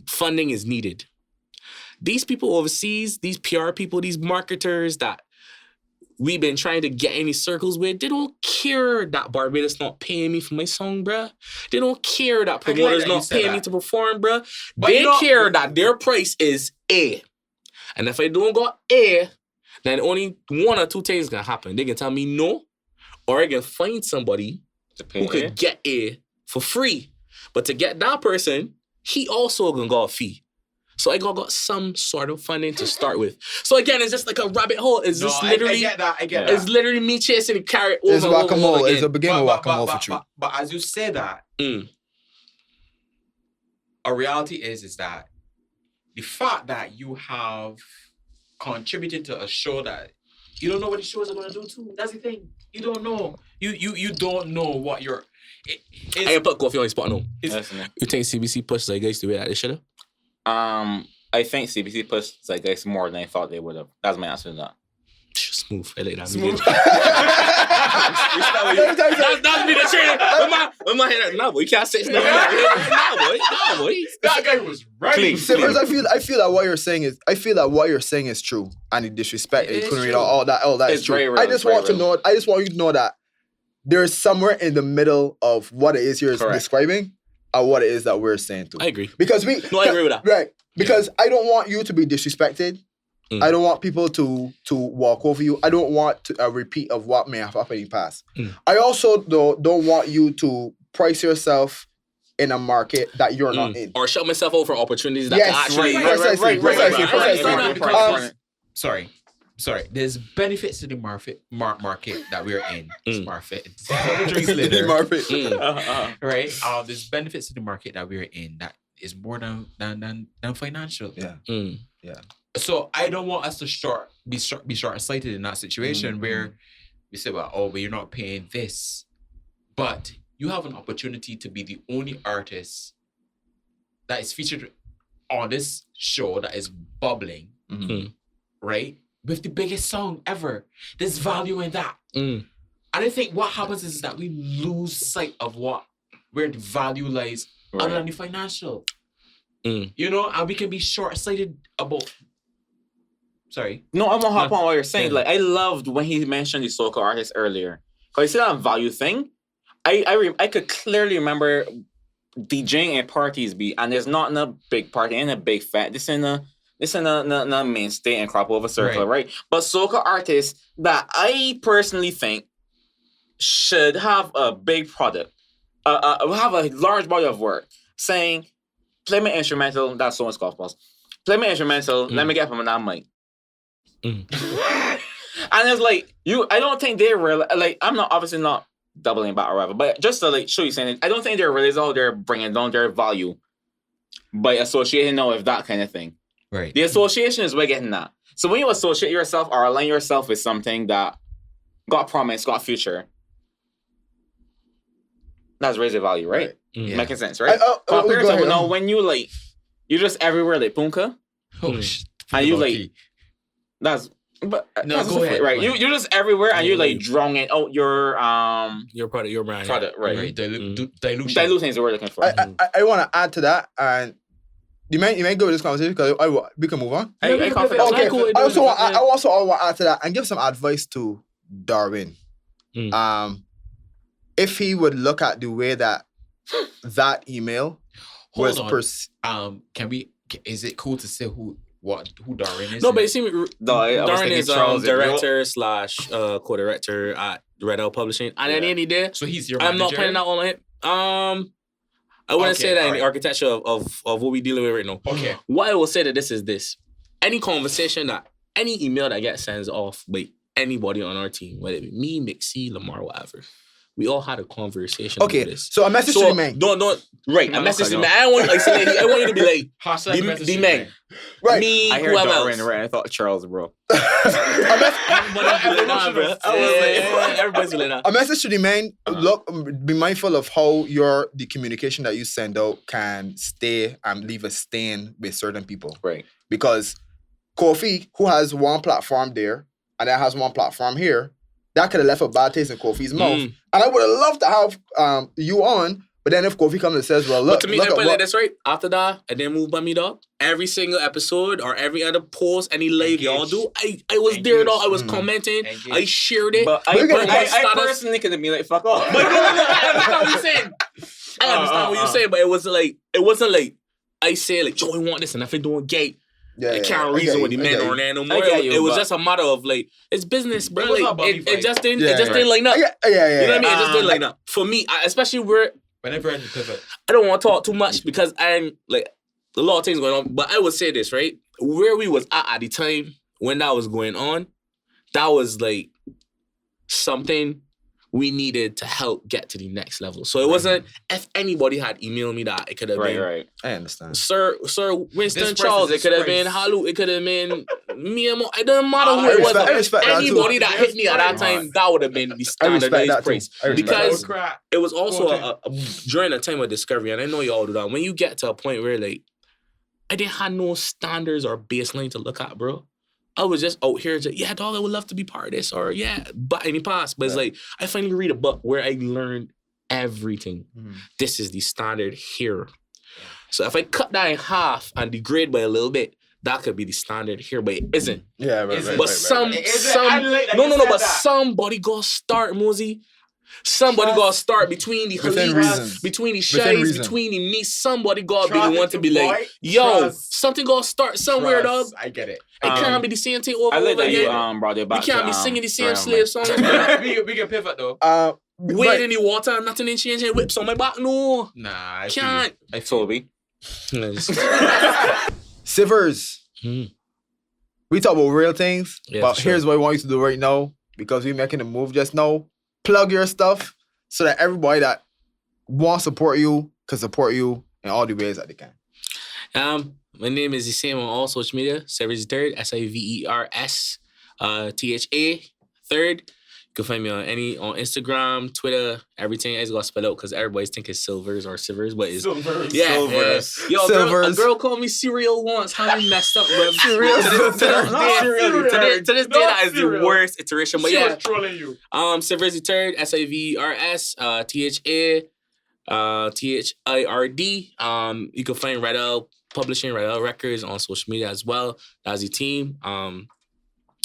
funding is needed. These people overseas, these PR people, these marketers that we've been trying to get in these circles with, they don't care that Barbados not paying me for my song, bruh. They don't care that promoters not paying me to perform, bruh. They care that their price is A. And if I don't got A, then only one or two things can happen. They can tell me no, or I can find somebody who could get A for free. But to get that person, he also gonna got a fee. So I got some sort of funding to start with. So again, it's just like a rabbit hole. It's just literally, I get that. It's literally me chasing the carrot over It's whack-a-mole. It's a beginning of whack-a-mole for you. But as you say that, a reality is that the fact that you have contributed to a show that you don't know what the shows are going to do too. That's the thing. You don't know. You don't know what you're... I can put Kofi on his spot now. You think CBC pushed Zeitgeist the way that they should have? I think CBC pushed Zeitgeist more than I thought they would have. That's my answer to that. Smooth. I like that. Smooth. That's me the trainer. With my head. No, boy, you can't say it's not. No, boy. That guy was right. Sivers, I feel that what you're saying is true, and the disrespect, you couldn't read all that is true. Real, I just want you to know that there's somewhere in the middle of what it is you're describing and what it is that we're saying too. I agree. Because I agree with that. Right. Because I don't want you to be disrespected. I don't want people to walk over you. I don't want a repeat of what may have happened in the past. I also don't want you to price yourself in a market that you're not in. Or shut myself over for opportunities that actually... Right. Sorry. There's benefits to the market that we're in. Market. Right? There's benefits to the market that we're in that is more than financial. Yeah. So I don't want us to be short-sighted in that situation where we say, well, but you're not paying this. But you have an opportunity to be the only artist that is featured on this show that is bubbling, right? With the biggest song ever. There's value in that. And I think what happens is that we lose sight of where the value lies other than the financial. You know, and we can be short-sighted about... Sorry. No, I'm gonna hop on what you're saying. Like, I loved when he mentioned the soca artist earlier. Because he said that value thing. I could clearly remember DJing at parties and there's not in a big party, in a big fat. This in a mainstay and crop over circle, right? But soca artists that I personally think should have a big product, have a large body of work, saying, play my instrumental, that's so much golf balls. Play my instrumental, let me get from that mic. And it's like, I don't think they realize, like, I'm obviously not doubling back or whatever, but just to like show you something, I don't think they realize how they're bringing down their value by associating now with that kind of thing. Right. The association is we're getting that. So when you associate yourself or align yourself with something that got promise, got future, that's raising value, right? Making sense, right? Compared to now when you like, you're just everywhere like Punka. And you like, that's go ahead. Right. You're just everywhere and you're like drawing out your product, your brand. Product, right. Dilution. Dilution is the word I'm looking for. I want to add to that, and you may go with this conversation because we can move on. Okay. I also want to add to that and give some advice to Darwin. if he would look at the way that that email was Hold on. Is it cool to say who Darren is? No, but it seemed No, I was Darren thinking is Charles director slash co-director at Red Owl Publishing. And at the end of the day, So he's your I'm manager? not putting that all on him. I wouldn't Okay, say that in alright. the architecture of what we're dealing with right now. Okay. What I will say that this is this. Any conversation that, any email that gets sent off by anybody on our team, whether it be me, Mixie, Lamar, whatever, we all had a conversation Okay, about this. so a message to the man. Right, a message to the man. I don't want like, I want you to be like, Hashtag message the to man. Right. Me, I heard whoever Darren, else. right? I thought Charles, bro. Everybody's feeling that. A message to the man, look, be mindful of how the communication that you send out can stay and leave a stain with certain people. Right. Because Kofi, who has one platform there, and that has one platform here, that could have left a bad taste in Kofi's mouth. And I would have loved to have you on, but then if Kofi comes and says, well, look, But to me, look I at put it what... like this, right? After that, I didn't move by me, dog. Every single episode or every other post, any live y'all do, I was there, dog. I was commenting. I shared it. But But you gotta- I personally could have been like, fuck off. But no, I understand what you're saying. I understand what you're saying, but it wasn't like I say like, Joe, we want this, and if I don't get, I can't reason with the men or no more. It was just a matter of like, it's business, bro. It was Like, not about me it just didn't, Yeah, it just didn't line up. Yeah. You know what I mean? It just didn't line up for me, especially where Whenever I pivot. I don't want to talk too much because I'm like a lot of things going on. But I would say this, right? Where we was at the time when that was going on, that was like something we needed to help get to the next level. So it wasn't if anybody had emailed me that, it could have been Right. I understand. Sir Winston This Charles. It person's could have been express. Halu. It could have been me and Mo. It doesn't matter who I it was. respect- I respect that too. Anybody that hit me at that time, that would have been the standardized price. Because it was also during a time of discovery, and I know you all do that. When you get to a point where like I didn't have no standards or baseline to look at, bro. I was just out here, dog, I would love to be part of this, or but any past. But it's like I finally read a book where I learned everything. This is the standard here. So if I cut that in half and degrade by a little bit, that could be the standard here, but it isn't. Yeah, right, Is it? right, But right. somebody gotta start, Mosey. Somebody gotta start between the Within Khalifas, reason. between the Within Shais, reason. between the me. Somebody gotta be Trust the one to be the like, boy. yo, Trust. something gotta start somewhere, dog. I get it. It can't be the same thing over I and like over that you again. brought it We back. can't be singing the same Brown, slave songs, man. we can pivot though. Wade right. in the water, nothing ain't changing. Whips on my back, no. Nah, I Can't. I feel Toby. Sivers. We talk about real things, Yeah, but for sure. here's what I want you to do right now, because we're making a move just now. Plug your stuff so that everybody that wants to support you can support you in all the ways that they can. My name is the same on all social media. Sivers Third, Sivers Tha Third. You can find me on Instagram, Twitter, everything. I just got spelled out because everybody's thinking Silvers or Sivers, but it's Silvers. Yo, a Silvers. girl called me cereal once. How we messed up, bro. Cereal. To this day, that is the cereal. worst iteration. But She yeah, was trolling you. Sivers Third, Sivers Third. You can find Red Owl Publishing, Red Owl Records on social media as well. That's the team.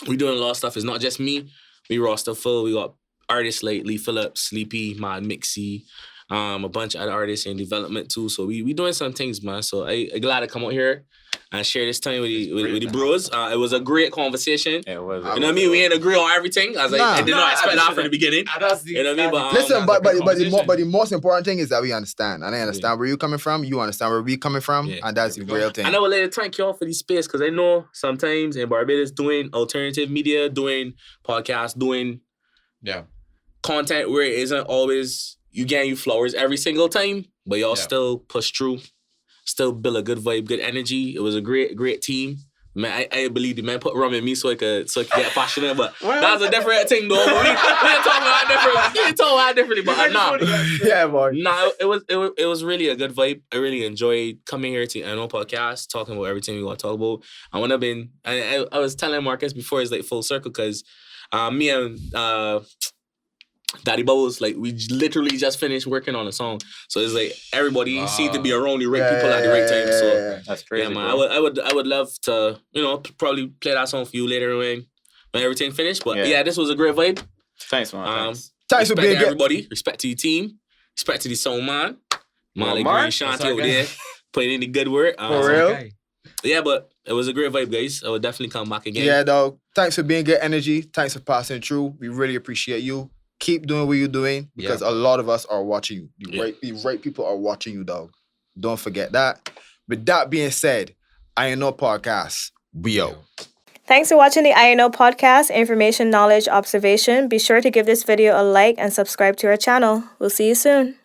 We doing a lot of stuff. It's not just me. We roster full. We got artists like Lee Phillips, Sleepy, Mad Mixie, a bunch of other artists in development too. So we doing some things, man. So I glad to come out here and share this time with the bros. It was a great conversation. It was. You know what I mean? We ain't agree on everything. I was like, I did not expect that from the beginning. You know what I mean? But Listen, but conversation. the most important thing is that we understand, and I understand where you're coming from. You understand where we coming from, Yeah. and that's the real thing. And I would like to thank y'all for the space because I know sometimes in Barbados doing alternative media, doing podcasts, doing content where it isn't always you getting you flowers every single time, but y'all still push through, still build a good vibe, good energy. It was a great team. Man, I believe the man put rum in me so I could get passionate, but that's a different thing though. But we ain't talking about different. We ain't talking about differently, but nah. Yeah, boy. Nah, it was really a good vibe. I really enjoyed coming here to NO Podcast, talking about everything we want to talk about. I was telling Marcus before, it's like full circle because me and Daddy Bubbles, like we literally just finished working on a song. So it's like everybody seemed to be around the right people at the right time. So That's crazy. yeah, man, bro. I would love to, probably play that song for you later when everything finished. But Yeah. yeah, this was a great vibe. Thanks, man. Thanks. Thanks for respect being to here. everybody. Respect to your team. Respect to the sound man. Man, like Mark, Green Shanty that's our over guy. there. Putting in the good work. For real? Okay. Yeah, but it was a great vibe, guys. I would definitely come back again. Yeah, dog. Thanks for being good energy. Thanks for passing through. We really appreciate you. Keep doing what you're doing because a lot of us are watching you. The right people are watching you, dog. Don't forget that. With that being said, I Know Podcast. We out. Thanks for watching the I Know Podcast, Information, Knowledge, Observation. Be sure to give this video a like and subscribe to our channel. We'll see you soon.